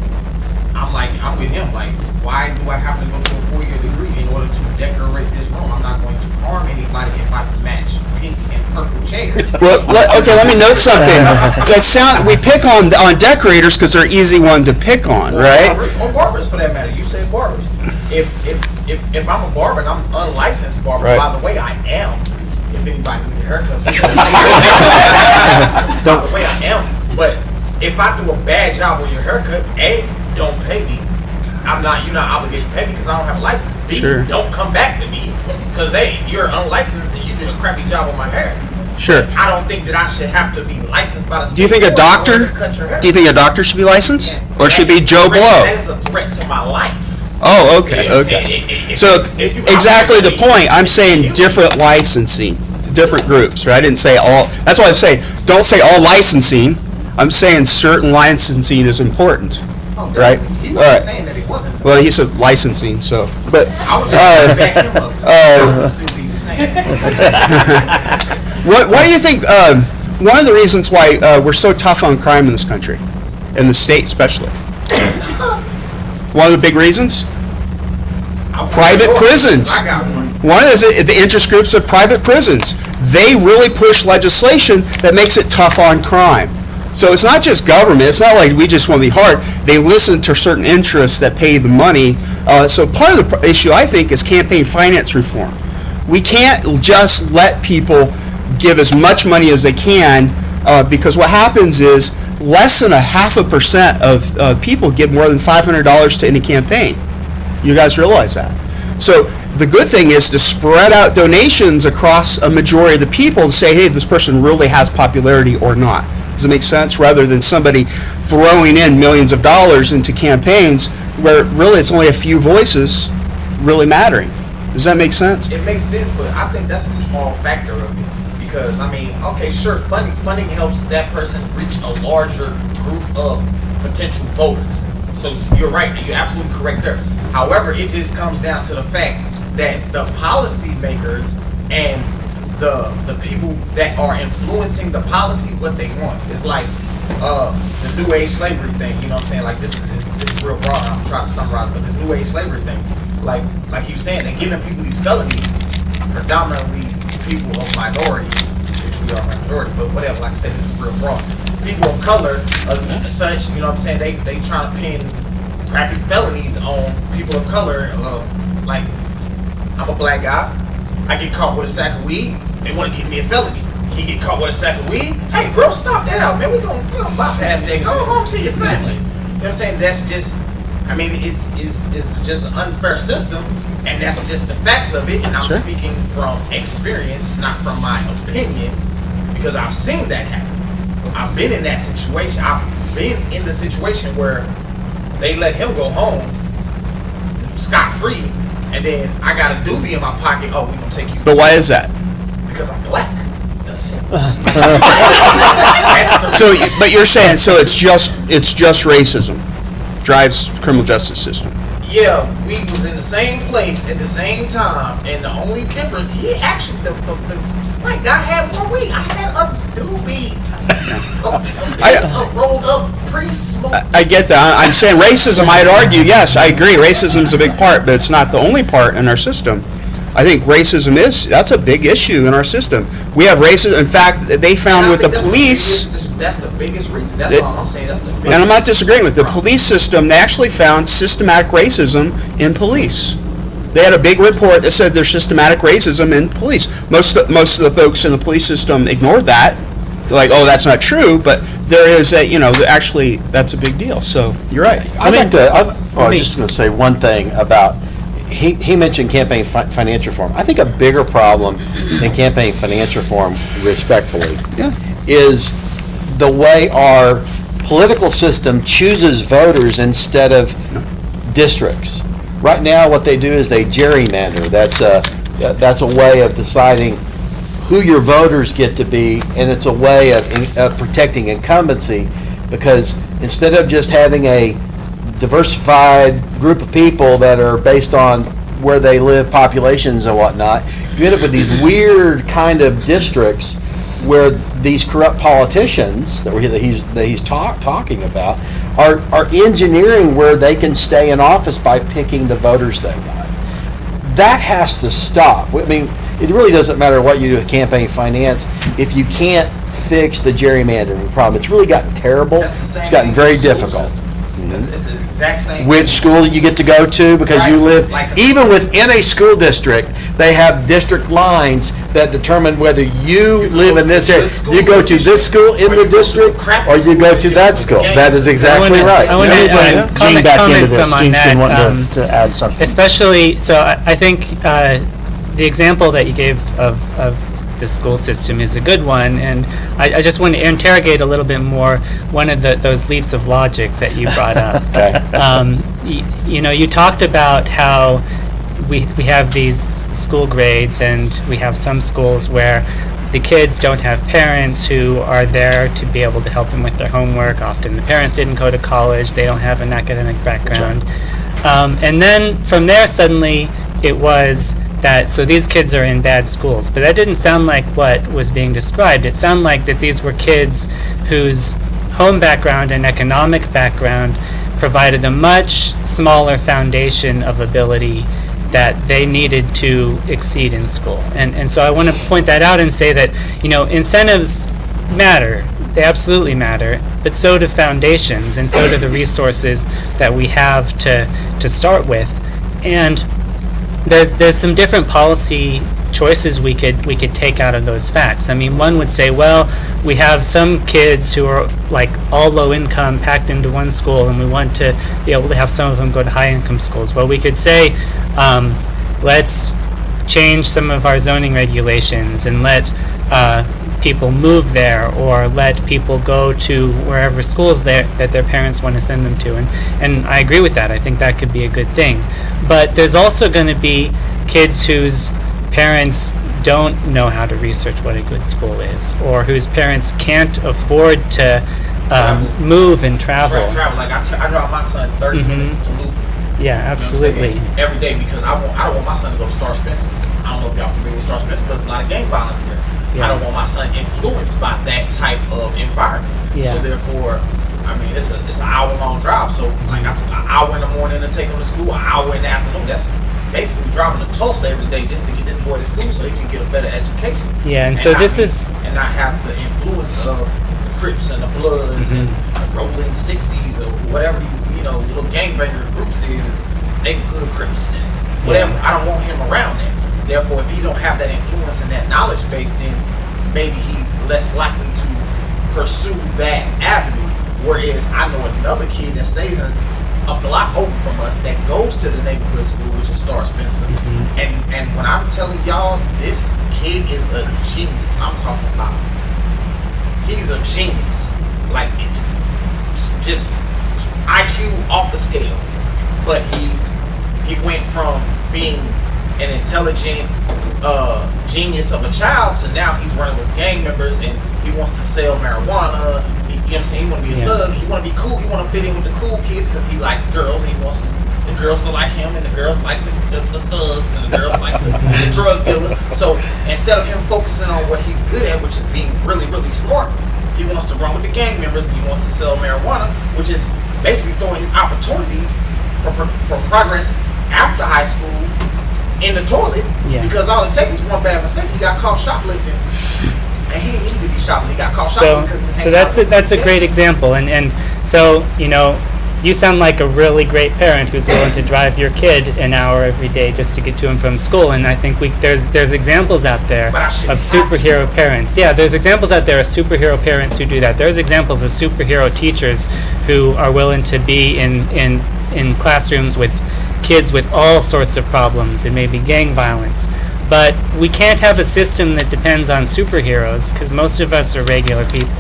I'm with him. Like, why do I have to go to a 4-year degree in order to decorate this room? I'm not going to harm anybody if I match pink and purple chairs. Well, let me note something. We pick on decorators because they're easy one to pick on, right? Or barbers, for that matter. You said barbers. If I'm a barber and I'm unlicensed barber, Right. by the way, I am. If anybody needs a haircut, by the way, I am. But if I do a bad job with your haircut, A, don't pay me. You're not obligated to pay me because I don't have a license. B, Sure. don't come back to me because A, you're unlicensed and you did a crappy job on my hair. Sure. I don't think that I should have to be licensed by the state. Do you think a board in order doctor? to cut your hair. Do you think a doctor should be licensed, or should be That is Joe a threat- Blow? That is a threat to my life. Oh, okay, You know what I'm okay. saying? So If you exactly the operate- point. I'm saying different licensing, different groups. Right? I didn't say all. That's why I say don't say all licensing. I'm saying certain licensing is important. Oh, Right. definitely. He All right. wasn't saying that it wasn't. Well, he said licensing. So, but I was just trying to back him up. I would still be saying. what do you think? One of the reasons why we're so tough on crime in this country, in the state especially. One of the big reasons. Private prisons. I got one. One is the interest groups of private prisons. They really push legislation that makes it tough on crime. So it's not just government. It's not like we just want to be hard. They listen to certain interests that pay the money. So part of the issue, I think, is campaign finance reform. We can't just let people give as much money as they can because what happens is less than 0.5% of people give more than $500 to any campaign. You guys realize that? So the good thing is to spread out donations across a majority of the people to say, hey, this person really has popularity or not. Does it make sense? Rather than somebody throwing in millions of dollars into campaigns where really it's only a few voices really mattering. Does that make sense? It makes sense, but I think that's a small factor of it. Because, I mean, okay, sure, funding helps that person reach a larger group of potential voters. So you're right, you're absolutely correct there. However, it just comes down to the fact that the policymakers and the people that are influencing the policy, what they want. It's like the New Age slavery thing, you know what I'm saying? Like this is real broad, I'm trying to summarize, but this New Age slavery thing, like you saying, they're giving people these felonies, predominantly people of minority, which we are a majority, but whatever, like I said, this is real broad. People of color, such, you know what I'm saying, they trying to pin crappy felonies on people of color, like, I'm a black guy, I get caught with a sack of weed, they want to give me a felony. He get caught with a sack of weed, hey bro, stop that out, man, we gonna bypass that, go home to your family. You know what I'm saying, that's just, I mean, it's just an unfair system, and that's just the facts of it, and I'm speaking from experience, not from my opinion, because I've seen that happen. I've been in that situation. I've been in the situation where they let him go home scot-free, and then I got a doobie in my pocket. Oh, we're gonna take you. But why is that? Because I'm black. So, but you're saying so it's just racism drives criminal justice system. Yeah, we was in the same place at the same time, and the only difference, he actually, the white guy had more weed. I had a doobie. A piece of rolled up pre-smoked. I get that. I'm saying racism, I'd argue, yes, I agree. Racism's a big part, but it's not the only part in our system. I think racism that's a big issue in our system. We have racism. In fact, they found with the police. That's the biggest reason. That's all I'm saying. That's the biggest. And I'm not disagreeing with the police system. They actually found systematic racism in police. They had a big report that said there's systematic racism in police. Most of the folks in the police system ignored that. They're like, oh, that's not true. But there is actually that's a big deal. So you're right. I was just going to say one thing about. He mentioned campaign finance reform. I think a bigger problem than campaign finance reform, respectfully, is the way our political system chooses voters instead of districts. Right now, what they do is they gerrymander. That's a way of deciding who your voters get to be, and it's a way of protecting incumbency, because instead of just having a diversified group of people that are based on where they live, populations and whatnot, you end up with these weird kind of districts where these corrupt politicians that he's talking about are engineering where they can stay in office by picking the voters they want. That has to stop. I mean, it really doesn't matter what you do with campaign finance if you can't fix the gerrymandering problem. It's really gotten terrible. That's the same It's gotten thing very with the school difficult. system. It's the exact same. Which school you get to go to because you Right. live, Like- even within a school district, they have district lines that determine whether you live in this area. You go to this school in the district, or you go to that school. That is exactly right. I want Let me to bring Gene comment back into this. some on Gene's been that. wanting to add something. Especially, so I think the example that you gave of the school system is a good one, and I just want to interrogate a little bit more one of those leaps of logic that you brought up. Okay. You talked about how we have these school grades, and we have some schools where the kids don't have parents who are there to be able to help them with their homework. Often the parents didn't go to college, they don't have an academic background. And then from there, suddenly, it was that, so these kids are in bad schools. But that didn't sound like what was being described. It sounded like that these were kids whose home background and economic background provided a much smaller foundation of ability that they needed to exceed in school. And so I want to point that out and say that, incentives matter. They absolutely matter, but so do foundations, and so do the resources that we have to start with. And there's some different policy choices we could take out of those facts. I mean, one would say, well, we have some kids who are like all low income packed into one school, and we want to be able to have some of them go to high income schools. Well, we could say, let's change some of our zoning regulations and let people move there, or let people go to wherever schools that their parents want to send them to. And I agree with that. I think that could be a good thing. But there's also going to be kids whose parents don't know how to research what a good school is, or whose parents can't afford to move and travel. Travel. Like I drive my son 30 minutes to Luton. Yeah, You know what I'm absolutely. saying? Every day, because I don't want my son to go to Star Spencer. I don't know if y'all familiar with Star Spencer, but there's a lot of gang violence there. Yeah. I don't want my son influenced by that type of environment. Yeah. So therefore, I mean, it's an hour-long drive. So like I took an hour in the morning to take him to school, an hour in the afternoon. That's basically driving to Tulsa every day just to get this boy to school so he can get a better education. Yeah, and so this is and not have the influence of the Crips and the Bloods and the Rolling 60s or whatever these little gangbanger groups is, neighborhood Crips and whatever. I don't want him around there. Therefore, if he don't have that influence and that knowledge base, then maybe he's less likely to pursue that avenue. Whereas I know another kid that stays a block over from us that goes to the neighborhood school, which is Star Spencer. And when I'm telling y'all, this kid is a genius. I'm talking about, he's a genius. Like, just IQ off the scale. But he went from being an intelligent genius of a child to now he's running with gang members and he wants to sell marijuana. You know what I'm saying? He want to be a thug. He want to be cool. He want to fit in with the cool kids because he likes girls and he wants the girls to like him, and the girls like the thugs, and the girls like the drug dealers. So instead of him focusing on what he's good at, which is being really, really smart, he wants to run with the gang members and he wants to sell marijuana, which is basically throwing his opportunities for progress after high school in the toilet, because all it takes is one bad mistake. He got caught shoplifting, and he didn't need to be shoplifting. He got caught shoplifting because he was hanging out. that's a great example, and so you sound like a really great parent who's willing to drive your kid an hour every day just to get to and from school. And I think there's examples out there of superhero parents. Yeah, there's examples out there of superhero parents who do that. There's examples of superhero teachers who are willing to be in classrooms with kids with all sorts of problems. It may be gang violence. But we can't have a system that depends on superheroes, because most of us are regular people.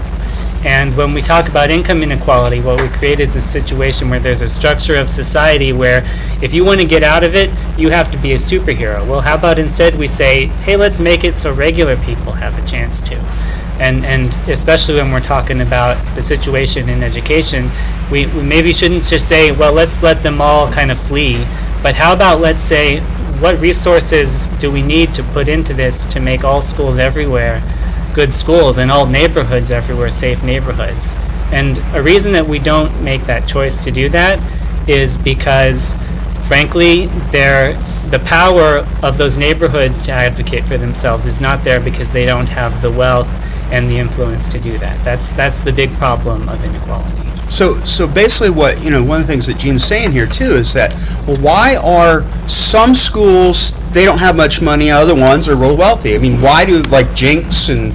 And when we talk about income inequality, what we create is a situation where there's a structure of society where if you want to get out of it, you have to be a superhero. Well, how about instead we say, hey, let's make it so regular people have a chance to. And especially when we're talking about the situation in education, we maybe shouldn't just say, well, let's let them all kind of flee. But how about let's say, what resources do we need to put into this to make all schools everywhere good schools and all neighborhoods everywhere safe neighborhoods? And a reason that we don't make that choice to do that is because, frankly, the power of those neighborhoods to advocate for themselves is not there because they don't have the wealth and the influence to do that. That's the big problem of inequality. So basically what, one of the things that Gene's saying here too is that, well, why are some schools, they don't have much money, other ones are real wealthy? I mean, why do like Jenks and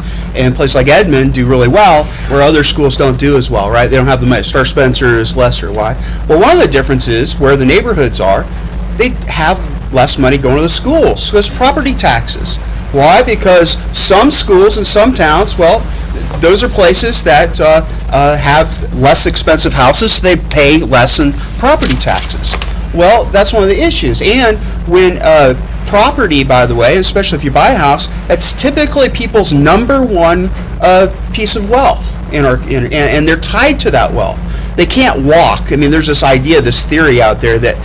places like Edmond do really well where other schools don't do as well, right? They don't have the money. Star Spencer is lesser. Why? Well, one of the differences where the neighborhoods are, they have less money going to the schools. So there's property taxes. Why? Because some schools in some towns, well, those are places that have less expensive houses, so they pay less in property taxes. Well, that's one of the issues. And when property, by the way, especially if you buy a house, that's typically people's number one piece of wealth, and they're tied to that wealth. They can't walk. I mean, there's this idea, this theory out there that,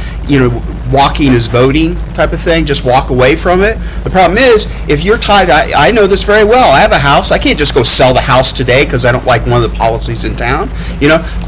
walking is voting type of thing, just walk away from it. The problem is, if you're tied, I know this very well, I have a house, I can't just go sell the house today because I don't like one of the policies in town.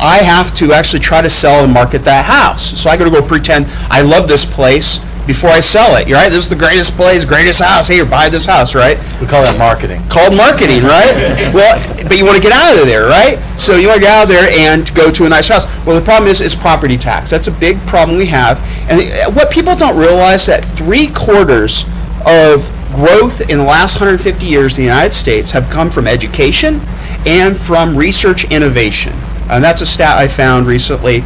I have to actually try to sell and market that house. So I got to go pretend I love this place before I sell it, right? This is the greatest place, greatest house. Here, buy this house, right? We call that marketing. Called marketing, right? Well, but you want to get out of there, right? So you want to get out of there and go to a nice house. Well, the problem is property tax. That's a big problem we have. And what people don't realize that 3/4 of growth in the last 150 years in the United States have come from education and from research innovation. And that's a stat I found recently.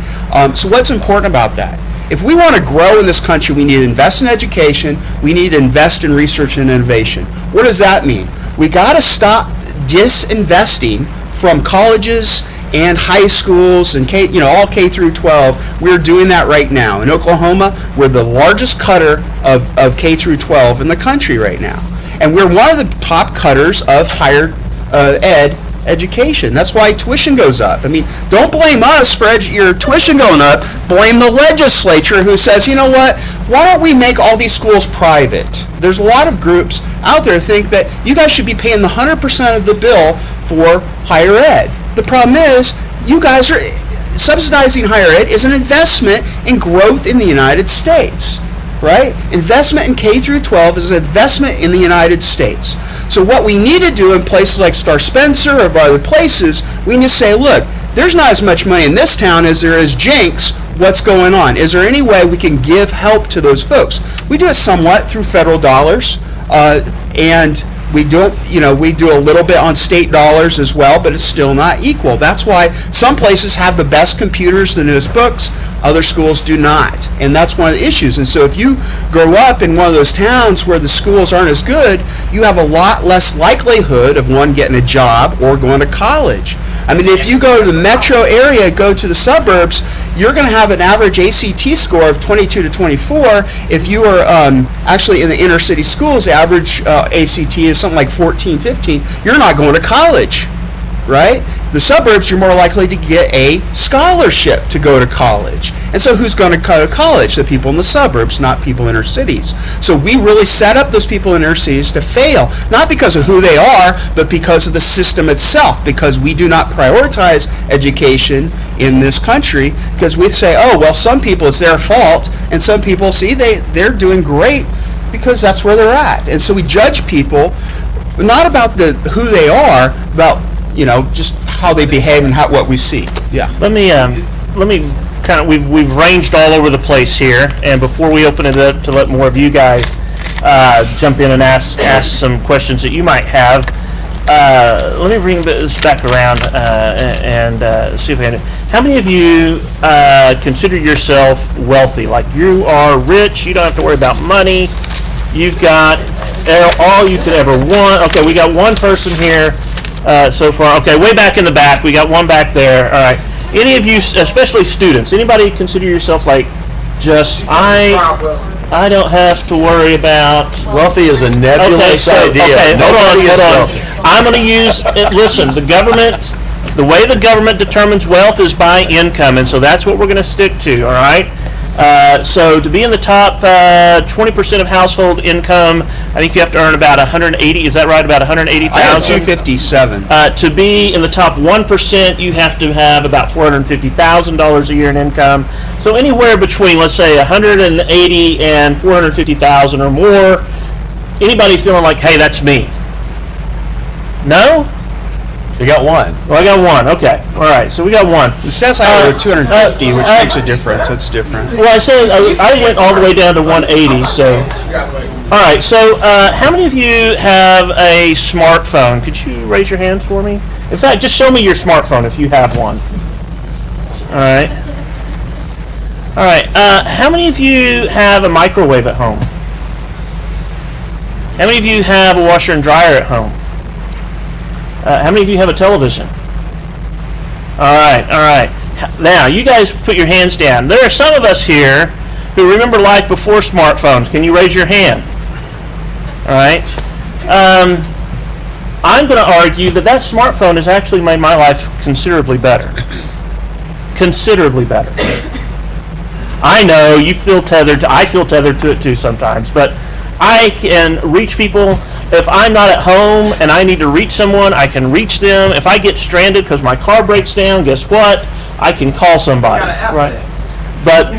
So what's important about that? If we want to grow in this country, we need to invest in education, we need to invest in research and innovation. What does that mean? We got to stop disinvesting from colleges and high schools and all K through 12. We're doing that right now. In Oklahoma, we're the largest cutter of K through 12 in the country right now. And we're one of the top cutters of higher ed education. That's why tuition goes up. I mean, don't blame us for your tuition going up. Blame the legislature who says, you know what, why don't we make all these schools private? There's a lot of groups out there think that you guys should be paying the 100% of the bill for higher ed. The problem is, you guys are subsidizing higher ed is an investment in growth in the United States. Right? Investment in K through 12 is an investment in the United States. So what we need to do in places like Star Spencer or other places, we need to say, look, there's not as much money in this town as there is Jenks. What's going on? Is there any way we can give help to those folks? We do it somewhat through federal dollars, and we don't, we do a little bit on state dollars as well, but it's still not equal. That's why some places have the best computers, the newest books, other schools do not. And that's one of the issues. And so if you grow up in one of those towns where the schools aren't as good, you have a lot less likelihood of one getting a job or going to college. I mean, if you go to the metro area, go to the suburbs, you're going to have an average ACT score of 22 to 24. If you are actually in the inner city schools, the average ACT is something like 14, 15. You're not going to college, right? The suburbs, you're more likely to get a scholarship to go to college. And so who's going to go to college? The people in the suburbs, not people in inner cities. So we really set up those people in inner cities to fail, not because of who they are, but because of the system itself, because we do not prioritize education in this country, because we say, oh, well, some people, it's their fault, and some people, see, they're doing great because that's where they're at. And so we judge people not about who they are, about just how they behave and what we see. Yeah. Let me kind of, we've ranged all over the place here, and before we open it up to let more of you guys jump in and ask some questions that you might have, let me bring this back around and see if I can. How many of you consider yourself wealthy? Like, you are rich, you don't have to worry about money, you've got all you could ever want. Okay, we got one person here so far. Okay, way back in the back, we got one back there. All right. Any of you, especially students, anybody consider yourself like, I don't have to worry about... Wealthy is a nebulous idea. Okay, hold on. I'm going to use, listen, the way the government determines wealth is by income, and so that's what we're going to stick to, all right? So to be in the top 20% of household income, I think you have to earn about 180. Is that right? About 180,000. I have 257. To be in the top 1%, you have to have about $450,000 a year in income. So anywhere between, let's say, 180 and 450,000 or more. Anybody feeling like, hey, that's me? No? You got one. Well, I got one. Okay. All right. So we got one. It says I owe 250, which makes a difference. That's different. Well, I said I went all the way down to 180. So, all right. So, how many of you have a smartphone? Could you raise your hands for me? In fact, just show me your smartphone if you have one. All right. All right. How many of you have a microwave at home? How many of you have a washer and dryer at home? How many of you have a television? All right, all right. Now, you guys put your hands down. There are some of us here who remember life before smartphones. Can you raise your hand? All right. I'm going to argue that that smartphone has actually made my life considerably better. Considerably better. I know you feel tethered. I feel tethered to it too sometimes, but I can reach people. If I'm not at home and I need to reach someone, I can reach them. If I get stranded because my car breaks down, guess what? I can call somebody. Right? But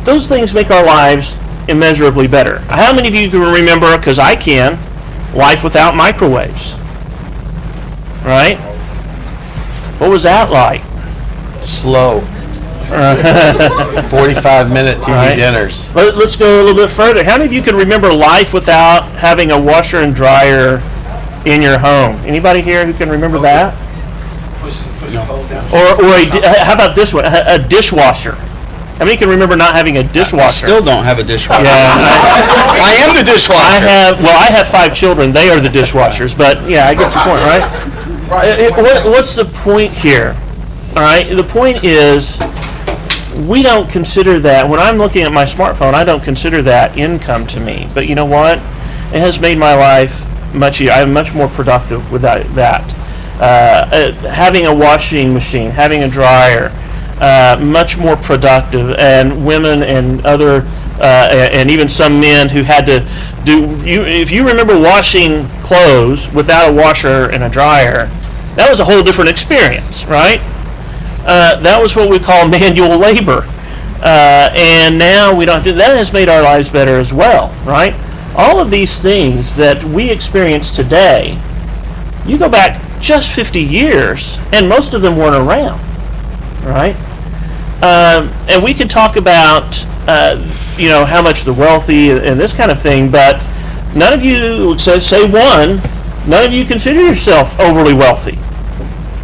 those things make our lives immeasurably better. How many of you can remember? Because I can. Life without microwaves. Right? What was that like? Slow. 45-minute TV dinners. Let's go a little bit further. How many of you can remember life without having a washer and dryer in your home? Anybody here who can remember that? How about this one? A dishwasher. How many can remember not having a dishwasher? I still don't have a dishwasher. Yeah, I am the dishwasher. I have 5 children. They are the dishwashers. But yeah, I get your point, right? What's the point here? All right. The point is, we don't consider that, when I'm looking at my smartphone, I don't consider that income to me. But you know what? It has made my life much easier. I'm much more productive without that. Having a washing machine, having a dryer, much more productive. And women and other, and even some men who had to if you remember washing clothes without a washer and a dryer, that was a whole different experience, right? That was what we call manual labor. And now we don't do that. That has made our lives better as well, right? All of these things that we experience today, you go back just 50 years, and most of them weren't around, right? And we could talk about, how much the wealthy and this kind of thing, but none of you, none of you consider yourself overly wealthy.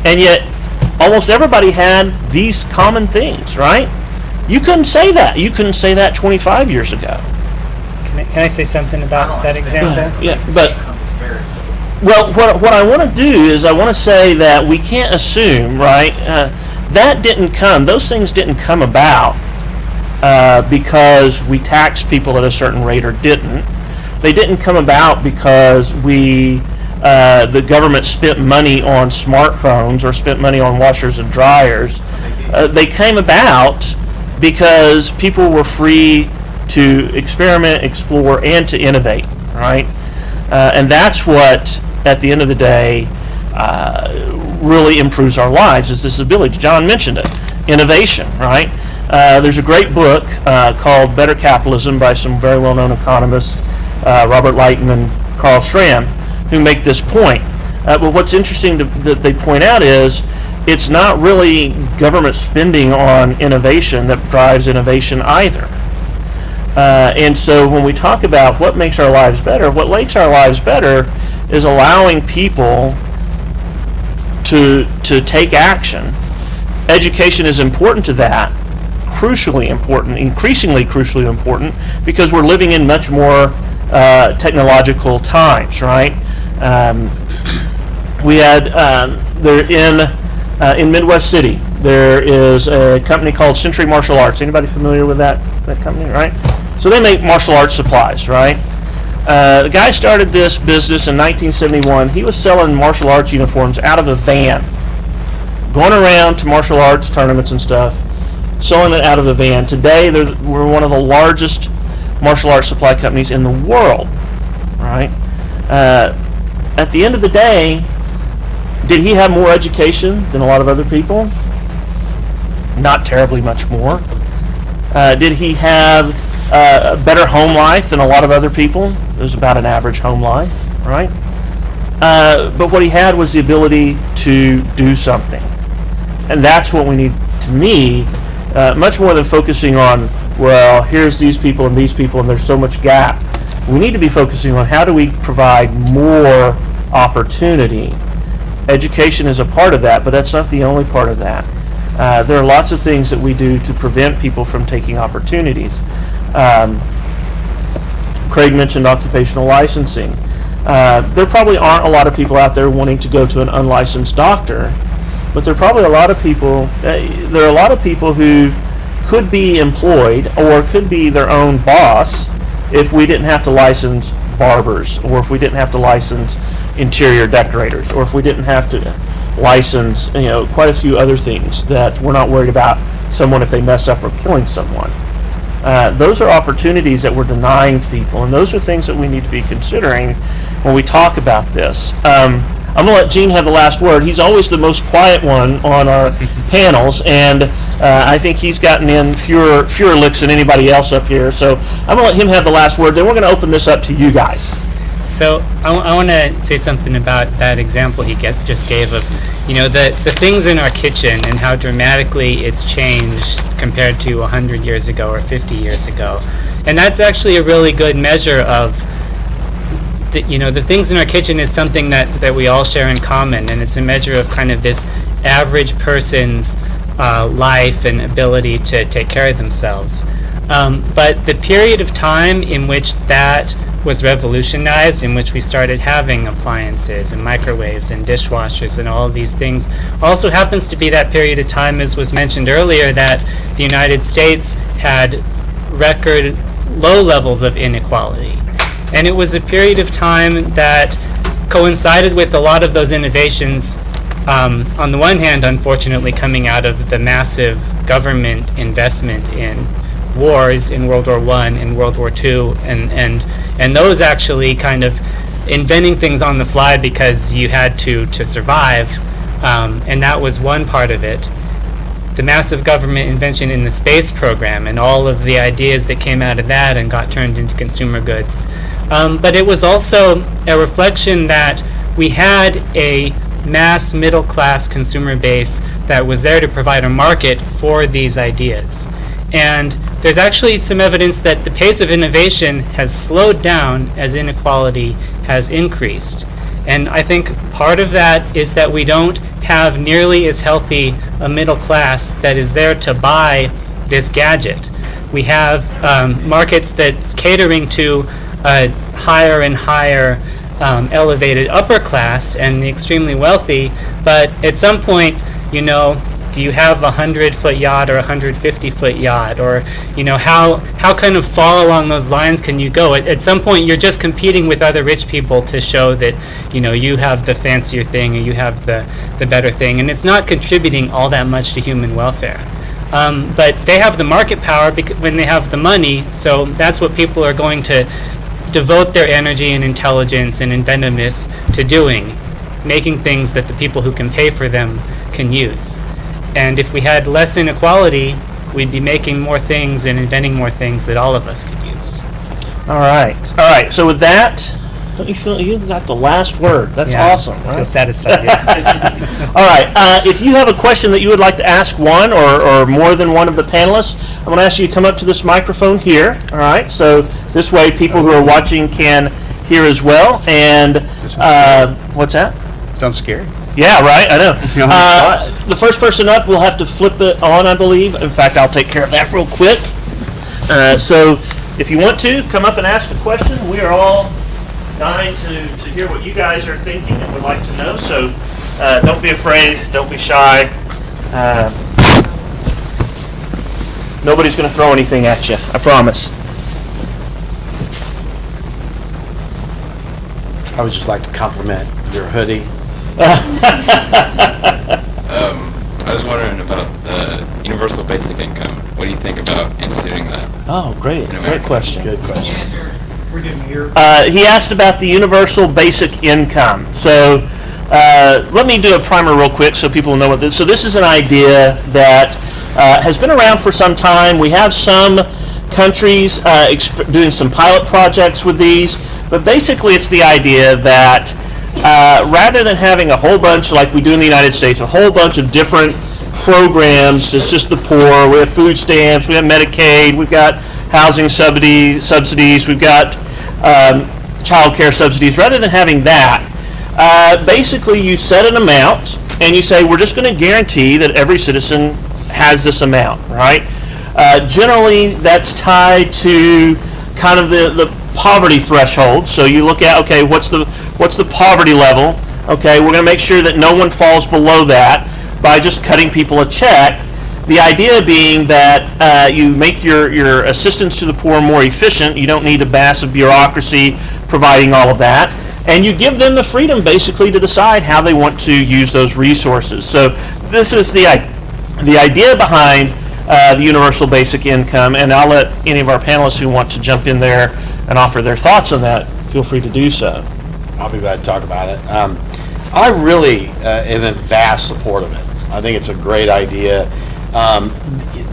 And yet, almost everybody had these common things, right? You couldn't say that. You couldn't say that 25 years ago. Can I say something about that example? Yeah, but well, what I want to do is I want to say that we can't assume, right? That didn't come. Those things didn't come about because we taxed people at a certain rate or didn't. They didn't come about because the government spent money on smartphones or spent money on washers and dryers. They came about because people were free to experiment, explore, and to innovate, right? And that's what, at the end of the day, really improves our lives, is this ability. John mentioned it, innovation, right? There's a great book called Better Capitalism by some very well-known economists, Robert Lighton and Carl Schramm, who make this point. But what's interesting that they point out is it's not really government spending on innovation that drives innovation either. And so when we talk about what makes our lives better, what makes our lives better is allowing people to take action. Education is important to that, crucially important, increasingly crucially important, because we're living in much more technological times, right? We had in Midwest City, there is a company called Century Martial Arts. Anybody familiar with that company, right? So they make martial arts supplies, right? The guy started this business in 1971. He was selling martial arts uniforms out of a van. going around to martial arts tournaments and stuff, selling it out of the van. Today, we're one of the largest martial arts supply companies in the world, right? At the end of the day, did he have more education than a lot of other people? Not terribly much more. Did he have a better home life than a lot of other people? It was about an average home life, right? But what he had was the ability to do something. And that's what we need, to me, much more than focusing on, well, here's these people and there's so much gap. We need to be focusing on how do we provide more opportunity. Education is a part of that, but that's not the only part of that. There are lots of things that we do to prevent people from taking opportunities. Craig mentioned occupational licensing. There probably aren't a lot of people out there wanting to go to an unlicensed doctor, but there are probably a lot of people. There are a lot of people who could be employed or could be their own boss if we didn't have to license barbers, or if we didn't have to license interior decorators, or if we didn't have to license, quite a few other things that we're not worried about someone if they mess up or killing someone. Those are opportunities that we're denying to people, and those are things that we need to be considering when we talk about this. I'm going to let Gene have the last word. He's always the most quiet one on our panels, and I think he's gotten in fewer licks than anybody else up here. So I'm going to let him have the last word. Then we're going to open this up to you guys. So I want to say something about that example he just gave of, the things in our kitchen and how dramatically it's changed compared to 100 years ago or 50 years ago. And that's actually a really good measure of, the things in our kitchen is something that we all share in common, and it's a measure of kind of this average person's life and ability to take care of themselves. But the period of time in which that was revolutionized, in which we started having appliances and microwaves and dishwashers and all of these things, also happens to be that period of time, as was mentioned earlier, that the United States had record low levels of inequality. And it was a period of time that coincided with a lot of those innovations, on the one hand, unfortunately, coming out of the massive government investment in wars in World War I and World War II, and those actually kind of inventing things on the fly because you had to survive, and that was one part of it. The massive government invention in the space program and all of the ideas that came out of that and got turned into consumer goods. But it was also a reflection that we had a mass middle class consumer base that was there to provide a market for these ideas. And there's actually some evidence that the pace of innovation has slowed down as inequality has increased. And I think part of that is that we don't have nearly as healthy a middle class that is there to buy this gadget. We have markets that's catering to a higher and higher elevated upper class and the extremely wealthy, but at some point, do you have a 100-foot yacht or a 150-foot yacht, or how kind of far along those lines can you go? At some point, you're just competing with other rich people to show that you have the fancier thing or you have the better thing, and it's not contributing all that much to human welfare. But they have the market power when they have the money, so that's what people are going to devote their energy and intelligence and inventiveness to doing, making things that the people who can pay for them can use. And if we had less inequality, we'd be making more things and inventing more things that all of us could use. All right. So with that, don't you feel you got the last word? That's awesome. I feel satisfied. Yeah. All right. If you have a question that you would like to ask one or more than one of the panelists, I'm going to ask you to come up to this microphone here. All right. So this way, people who are watching can hear as well. And what's that? Sounds scary. Yeah, right, I know. You're on the spot. The first person up will have to flip it on, I believe. In fact, I'll take care of that real quick. So if you want to, come up and ask a question. We are all dying to hear what you guys are thinking and would like to know. So don't be afraid, don't be shy. Nobody's going to throw anything at you, I promise. I would just like to compliment your hoodie. I was wondering about the universal basic income. What do you think about instituting that? Oh, great. In Great America. question. Good question. We didn't hear. He asked about the universal basic income. So let me do a primer real quick so people know what this. So this is an idea that has been around for some time. We have some countries doing some pilot projects with these, but basically it's the idea that rather than having a whole bunch, like we do in the United States, a whole bunch of different programs, it's just the poor, we have food stamps, we have Medicaid, we've got housing subsidies, we've got child care subsidies. Rather than having that, basically you set an amount and you say we're just going to guarantee that every citizen has this amount, right? Generally that's tied to kind of the poverty threshold. So you look at, okay, what's the poverty level? Okay, we're going to make sure that no one falls below that by just cutting people a check. The idea being that you make your assistance to the poor more efficient. You don't need a massive bureaucracy providing all of that. And you give them the freedom basically to decide how they want to use those resources. So this is the idea behind the universal basic income. And I'll let any of our panelists who want to jump in there and offer their thoughts on that, feel free to do so. I'll be glad to talk about it. I really am in vast support of it. I think it's a great idea.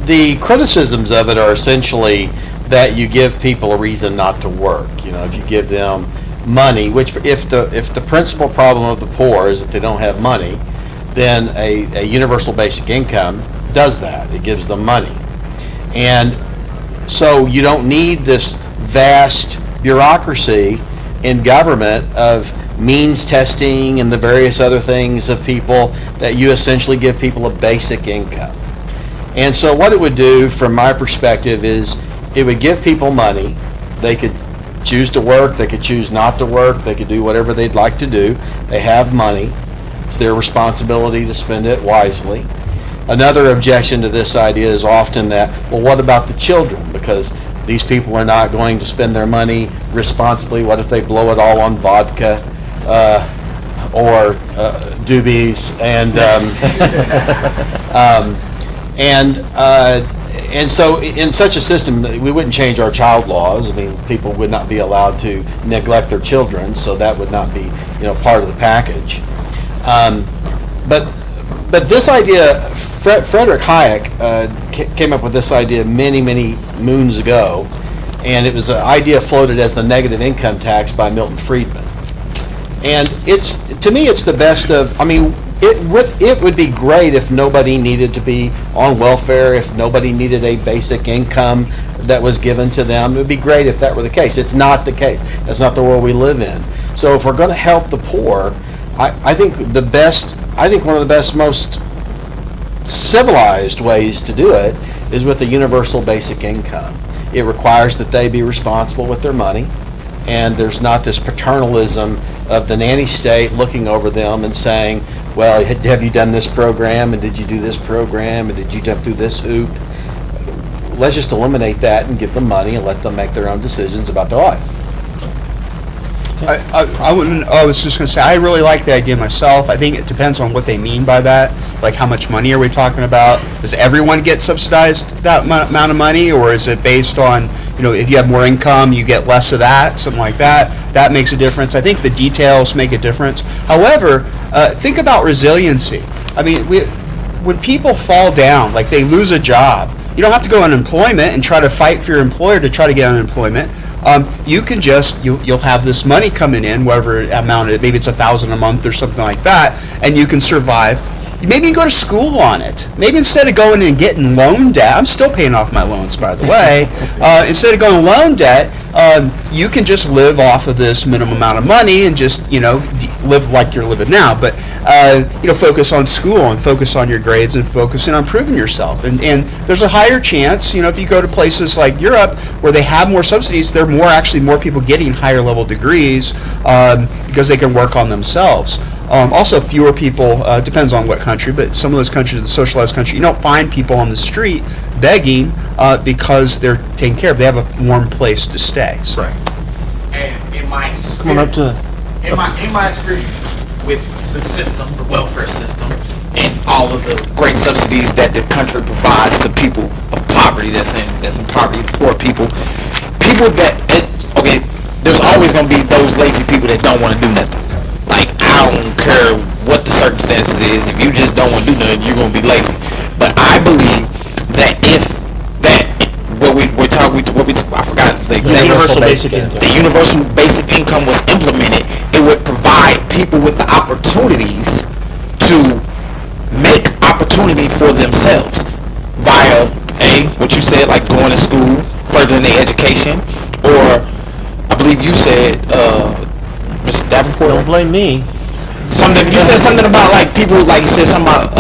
The criticisms of it are essentially that you give people a reason not to work. You know, if you give them money, which if the principal problem of the poor is that they don't have money, then a universal basic income does that. It gives them money. And so you don't need this vast bureaucracy in government of means testing and the various other things of people that you essentially give people a basic income. And so what it would do from my perspective is it would give people money. They could choose to work, they could choose not to work, they could do whatever they'd like to do. They have money. It's their responsibility to spend it wisely. Another objection to this idea is often that, well, what about the children? Because these people are not going to spend their money responsibly. What if they blow it all on vodka or doobies? And so in such a system, we wouldn't change our child laws. I mean, people would not be allowed to neglect their children, so that would not be, part of the package. But this idea, Frederick Hayek came up with this idea many, many moons ago, and it was an idea floated as the negative income tax by Milton Friedman. And to me, it's the best of, it would be great if nobody needed to be on welfare, if nobody needed a basic income that was given to them. It would be great if that were the case. It's not the case. That's not the world we live in. So if we're going to help the poor, I think one of the best, most civilized ways to do it is with a universal basic income. It requires that they be responsible with their money, and there's not this paternalism of the nanny state looking over them and saying, well, have you done this program, and did you do this program, and did you jump through this hoop? Let's just eliminate that and give them money and let them make their own decisions about their life. I was just going to say, I really like the idea myself. I think it depends on what they mean by that. Like, how much money are we talking about? Does everyone get subsidized that amount of money, or is it based on, if you have more income, you get less of that, something like that? That makes a difference. I think the details make a difference. However, think about resiliency. When people fall down, like they lose a job, you don't have to go unemployment and try to fight for your employer to try to get unemployment. You can just, you'll have this money coming in, whatever amount, maybe it's $1,000 a month or something like that, and you can survive. Maybe you go to school on it. Maybe instead of going and getting loan debt, I'm still paying off my loans, by the way. Instead of going loan debt, you can just live off of this minimum amount of money and just, live like you're living now. But, focus on school and focus on your grades and focusing on improving yourself. And there's a higher chance, if you go to places like Europe where they have more subsidies, there are more people getting higher level degrees because they can work on themselves. Also, fewer people, depends on what country, but some of those countries, the socialized country, you don't find people on the street begging because they're taken care of. They have a warm place to stay. So. Right. And in my experience, Come on up to in my experience with the system, the welfare system, and all of the great subsidies that the country provides to people of poverty that's in poverty, poor people that okay, there's always going to be those lazy people that don't want to do nothing. Like, I don't care what the circumstances is, if you just don't want to do nothing, you're going to be lazy. But I believe that if that I forgot the exact universal basic income. The universal basic income was implemented, it would provide people with the opportunities to make opportunity for themselves via what you said, like going to school, furthering their education, or I believe you said, Mr. Davenport. Don't blame me. You said something about like people, like you said something about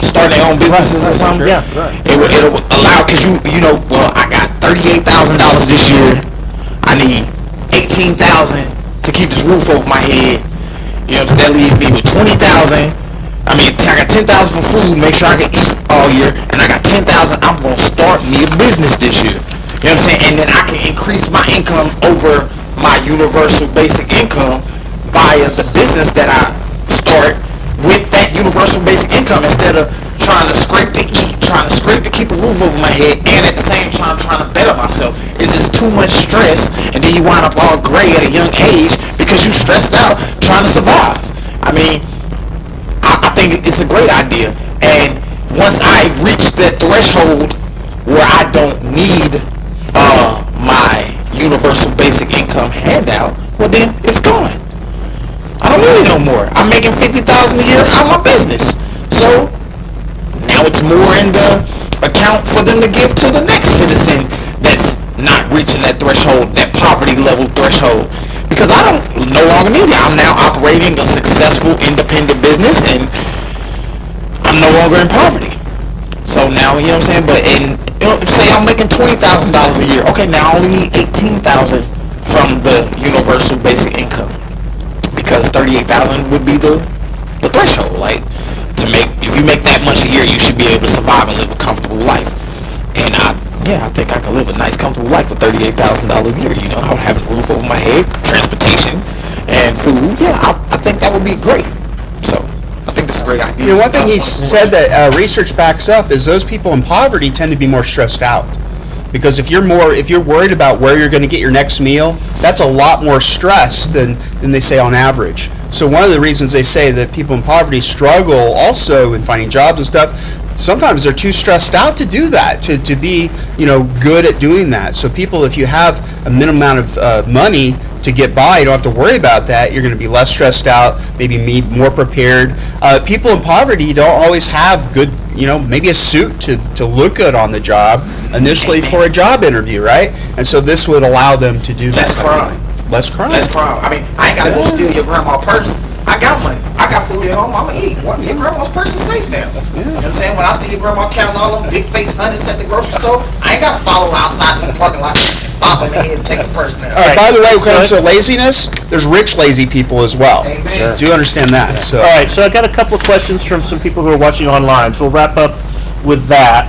starting their own businesses or something. Yeah, right. It'll allow, because you know, well, I got $38,000 this year. I need $18,000 to keep this roof over my head. You know, so that leaves me with $20,000. I mean, I got $10,000 for food, make sure I can eat all year, and I got $10,000. I'm gonna start me a business this year. You know what I'm saying? And then I can increase my income over my universal basic income via the business that I start with that universal basic income, instead of trying to scrape to eat, trying to scrape to keep a roof over my head, and at the same time trying to better myself. It's just too much stress, and then you wind up all gray at a young age because you stressed out trying to survive. I mean, I think it's a great idea, and once I reach that threshold where I don't need my universal basic income handout, well then it's gone. I don't need it no more. I'm making $50,000 a year out of my business, so now it's more in the account for them to give to the next citizen that's not reaching that threshold, that poverty level threshold, because I don't no longer need it. I'm now operating a successful independent business, and I'm no longer in poverty. So now, you know what I'm saying? But say I'm making $20,000 a year. Okay, now I only need $18,000 from the universal basic income, because $38,000 would be the threshold. Like, if you make that much a year, you should be able to survive and live a comfortable life. And I think I could live a nice, comfortable life for $38,000 a year. You know, having a roof over my head, transportation, and food. Yeah, I think that would be great. So I think that's a great idea. You know, one thing he said that research backs up is those people in poverty tend to be more stressed out. Because if you're worried about where you're going to get your next meal, that's a lot more stress than they say on average. So one of the reasons they say that people in poverty struggle also in finding jobs and stuff, sometimes they're too stressed out to do that, to be, you know, good at doing that. So people, if you have a minimum amount of money to get by, you don't have to worry about that. You're going to be less stressed out, maybe more prepared. People in poverty don't always have good, you know, maybe a suit to look good on the job initially for a job interview, right? And so this would allow them to do that. Less crime. Less crime. Less crime. I mean, I ain't gotta go steal your grandma's purse. I got money. I got food at home. I'ma eat. Your grandma's purse is safe now. You know what I'm saying? When I see your grandma counting all them big face hundreds at the grocery store, I ain't gotta follow outside to the parking lot, bop in the head and take the purse now. All right. By the way, when it comes to laziness, there's rich lazy people as well. Amen. Sure. Do you understand that? So. All right, so I got a couple of questions from some people who are watching online, so we'll wrap up with that.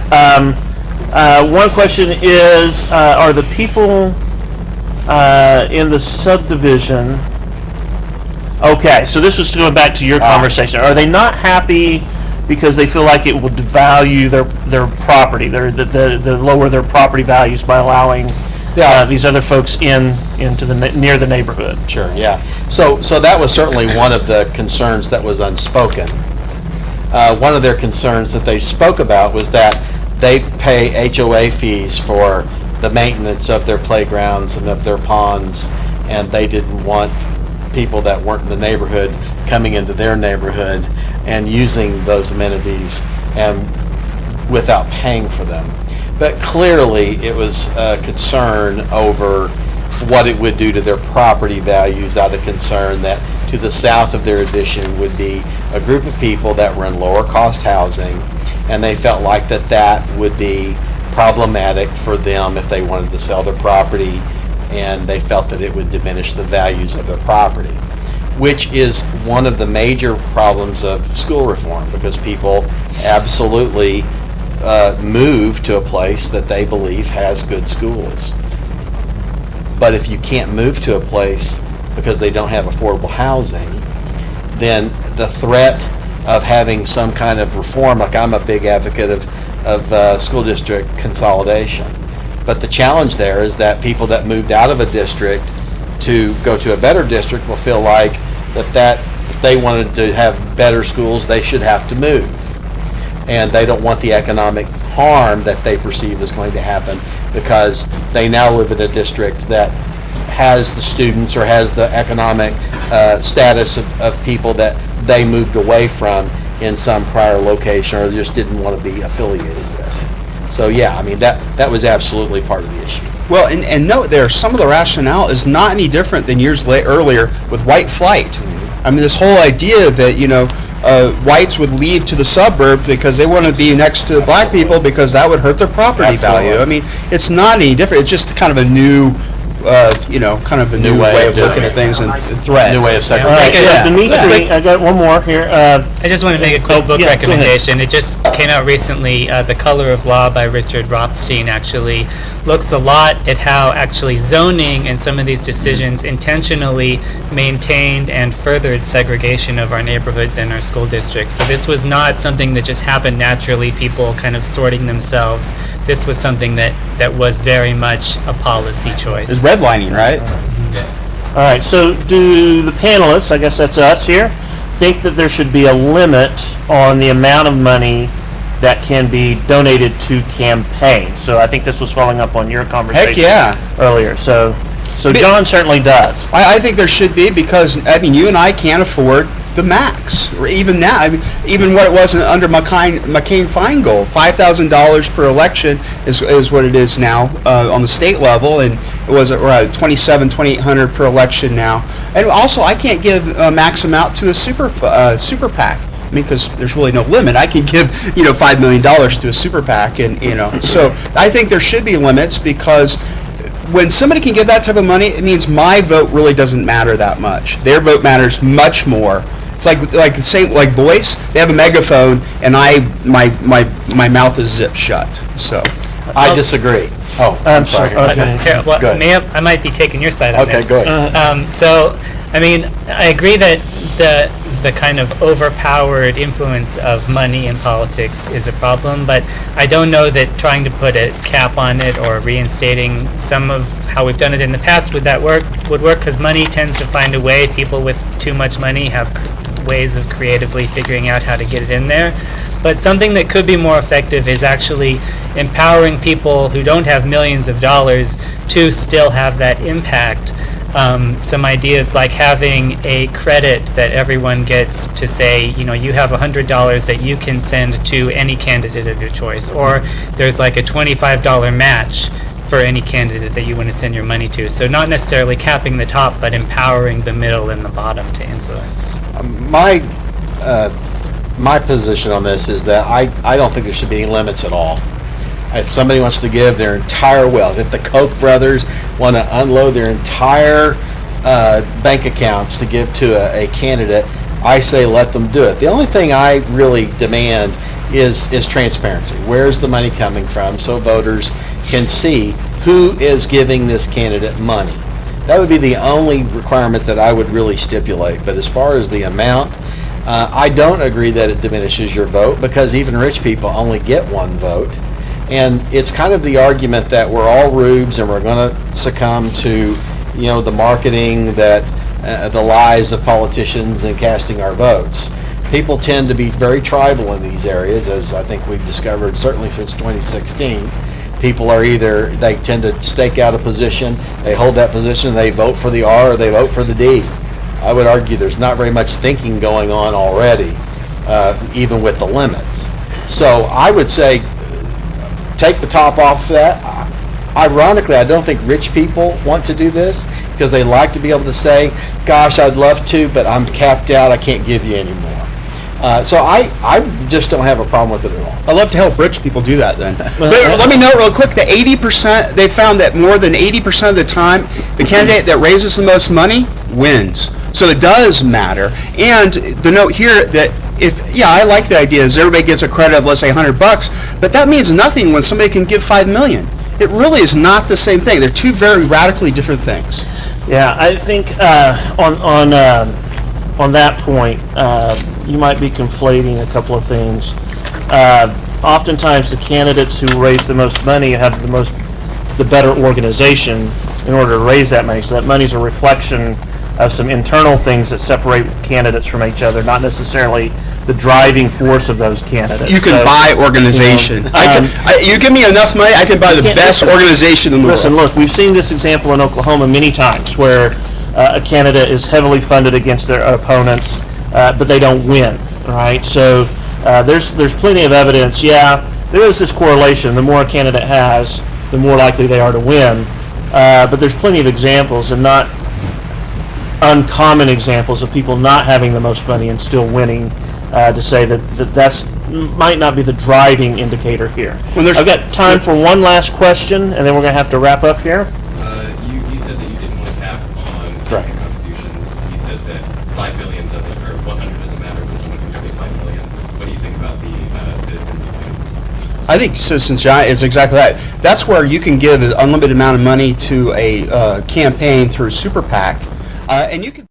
One question is, are the people in the subdivision, okay, so this was going back to your conversation, are they not happy because they feel like it will devalue their property, they lower their property values by allowing these other folks into near the neighborhood? Sure, yeah. So that was certainly one of the concerns that was unspoken. One of their concerns that they spoke about was that they pay HOA fees for the maintenance of their playgrounds and of their ponds, and they didn't want people that weren't in the neighborhood coming into their neighborhood and using those amenities and without paying for them. But clearly it was a concern over what it would do to their property values, out of concern that to the south of their addition would be a group of people that were in lower cost housing, and they felt like that would be problematic for them if they wanted to sell their property, and they felt that it would diminish the values of their property, which is one of the major problems of school reform, because people absolutely move to a place that they believe has good schools. But if you can't move to a place because they don't have affordable housing, then the threat of having some kind of reform. Like, I'm a big advocate of school district consolidation. But the challenge there is that people that moved out of a district to go to a better district will feel like that if they wanted to have better schools, they should have to move. And they don't want the economic harm that they perceive is going to happen because they now live in a district that has the students or has the economic status of people that they moved away from in some prior location or just didn't want to be affiliated with. So yeah, I mean, that was absolutely part of the issue. Well, and note there, some of the rationale is not any different than years earlier with white flight. I mean, this whole idea that, whites would leave to the suburbs because they want to be next to black people because that would hurt their property value. I mean, it's not any different. It's just kind of a new, new way of looking at things and threat. New way of All right, segregation. so Dimitri, I got one more here. I just want to make a quick book yeah, go ahead. recommendation. It just came out recently. The Color of Law by Richard Rothstein actually looks a lot at how actually zoning and some of these decisions intentionally maintained and furthered segregation of our neighborhoods and our school districts. So this was not something that just happened naturally, people kind of sorting themselves. This was something that was very much a policy choice. It's redlining, right? All right, so do the panelists, I guess that's us here, think that there should be a limit on the amount of money that can be donated to campaigns? So I think this was following up on your conversation earlier. So John certainly does. I think there should be because, I mean, you and I can't afford the max. Or even now, I mean, even what it was under McCain-Feingold, $5,000 per election is what it is now on the state level, and it was around $2,800 per election now. And also, I can't give a max amount to a super PAC. I mean, because there's really no limit. I can give, $5 million to a super PAC, and so I think there should be limits because when somebody can give that type of money, it means my vote really doesn't matter that much. Their vote matters much more. It's like the same like voice. They have a megaphone, and my mouth is zipped shut. So I disagree. Oh, I'm sorry. Okay. Here, well, Go ahead. I might be taking your side on this. Okay, go ahead. So, I mean, I agree that the kind of overpowered influence of money in politics is a problem, but I don't know that trying to put a cap on it or reinstating some of how we've done it in the past would work, because money tends to find a way. People with too much money have ways of creatively figuring out how to get it in there. But something that could be more effective is actually empowering people who don't have millions of dollars to still have that impact. Some ideas like having a credit that everyone gets to say, you have $100 that you can send to any candidate of your choice, or there's like a $25 match for any candidate that you want to send your money to. So not necessarily capping the top, but empowering the middle and the bottom to influence. My position on this is that I don't think there should be any limits at all. If somebody wants to give their entire wealth, if the Koch brothers want to unload their entire bank accounts to give to a candidate, I say let them do it. The only thing I really demand is transparency. Where's the money coming from, so voters can see who is giving this candidate money. That would be the only requirement that I would really stipulate. But as far as the amount, I don't agree that it diminishes your vote, because even rich people only get one vote. And it's kind of the argument that we're all rubes and we're going to succumb to, the marketing, that the lies of politicians and casting our votes. People tend to be very tribal in these areas, as I think we've discovered certainly since 2016. People are they tend to stake out a position, they hold that position, they vote for the R or they vote for the D. I would argue there's not very much thinking going on already, even with the limits. So I would say take the top off that. Ironically, I don't think rich people want to do this because they like to be able to say, gosh, I'd love to, but I'm capped out, I can't give you any more. So I just don't have a problem with it at all. I'd love to help rich people do that then. But let me note real quick that 80%, they found that more than 80% of the time, the candidate that raises the most money wins. So it does matter. And the note here that I like the idea is everybody gets a credit of, let's say, $100, but that means nothing when somebody can give $5 million. It really is not the same thing. They're two very radically different things. Yeah, I think on on that point, you might be conflating a couple of things. Oftentimes, the candidates who raise the most money have the better organization in order to raise that money. So that money's a reflection of some internal things that separate candidates from each other, not necessarily the driving force of those candidates. You can buy organization. You give me enough money, I can buy the best organization in the world. Listen, look, we've seen this example in Oklahoma many times where a candidate is heavily funded against their opponents, but they don't win, right? So there's plenty of evidence. Yeah, there is this correlation. The more a candidate has, the more likely they are to win. But there's plenty of examples, and not uncommon examples, of people not having the most money and still winning, to say that's might not be the driving indicator here. I've got time for one last question, and then we're going to have to wrap up here. You said that you didn't want to cap on Correct. campaign contributions. You said that $5 billion doesn't, or 100 doesn't matter when someone can donate $5 billion. What do you think about the citizens union? I think Citizens United is exactly that. That's where you can give an unlimited amount of money to a campaign through Super PAC, and you can.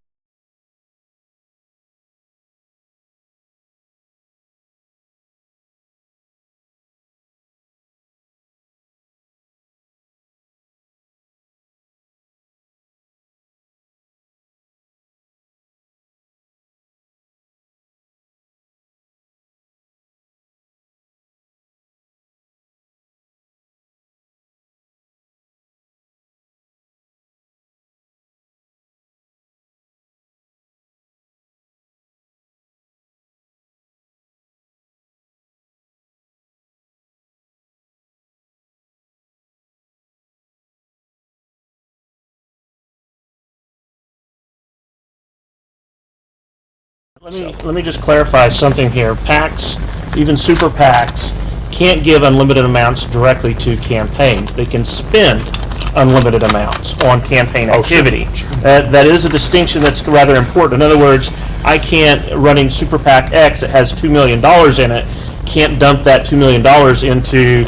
Let me just clarify something here. PACs, even super PACs, can't give unlimited amounts directly to campaigns. They can spend unlimited amounts on campaign activity. That is a distinction that's rather important. In other words, I can't, running Super PAC X that has $2 million in it, can't dump that $2 million into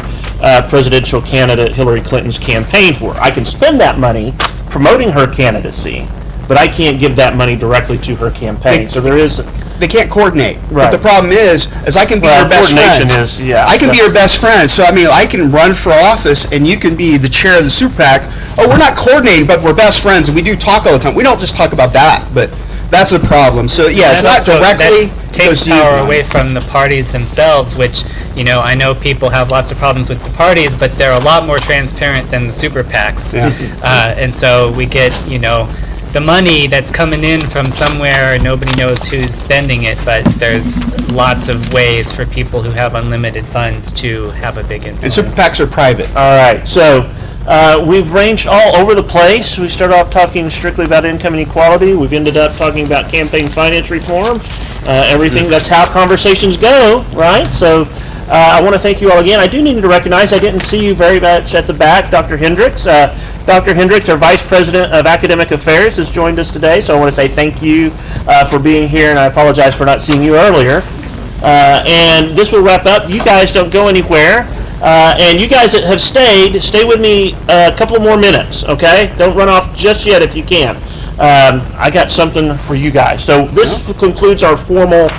presidential candidate Hillary Clinton's campaign for her. I can spend that money promoting her candidacy, but I can't give that money directly to her campaign. So there is. They can't coordinate. Right. But the problem is I can be your best friend. Coordination is, yeah. I can be your best friend. So, I mean, I can run for office, and you can be the chair of the Super PAC. Oh, we're not coordinating, but we're best friends, and we do talk all the time. We don't just talk about that, but that's a problem. So, yeah, it's not directly. That takes power away from the parties themselves, which, I know people have lots of problems with the parties, but they're a lot more transparent than the Super PACs. Yeah. And so we get, the money that's coming in from somewhere, nobody knows who's spending it, but there's lots of ways for people who have unlimited funds to have a big influence. And Super PACs are private. All right, so we've ranged all over the place. We started off talking strictly about income inequality. We've ended up talking about campaign finance reform, everything. That's how conversations go, right? So I want to thank you all again. I do need to recognize I didn't see you very much at the back. Dr. Hendricks. Dr. Hendricks, our Vice President of Academic Affairs, has joined us today, so I want to say thank you for being here, and I apologize for not seeing you earlier. And this will wrap up. You guys don't go anywhere. And you guys that have stayed, stay with me a couple more minutes, okay? Don't run off just yet if you can. I got something for you guys. So this concludes our formal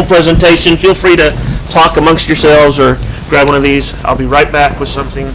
presentation. Feel free to talk amongst yourselves or grab one of these. I'll be right back with something here.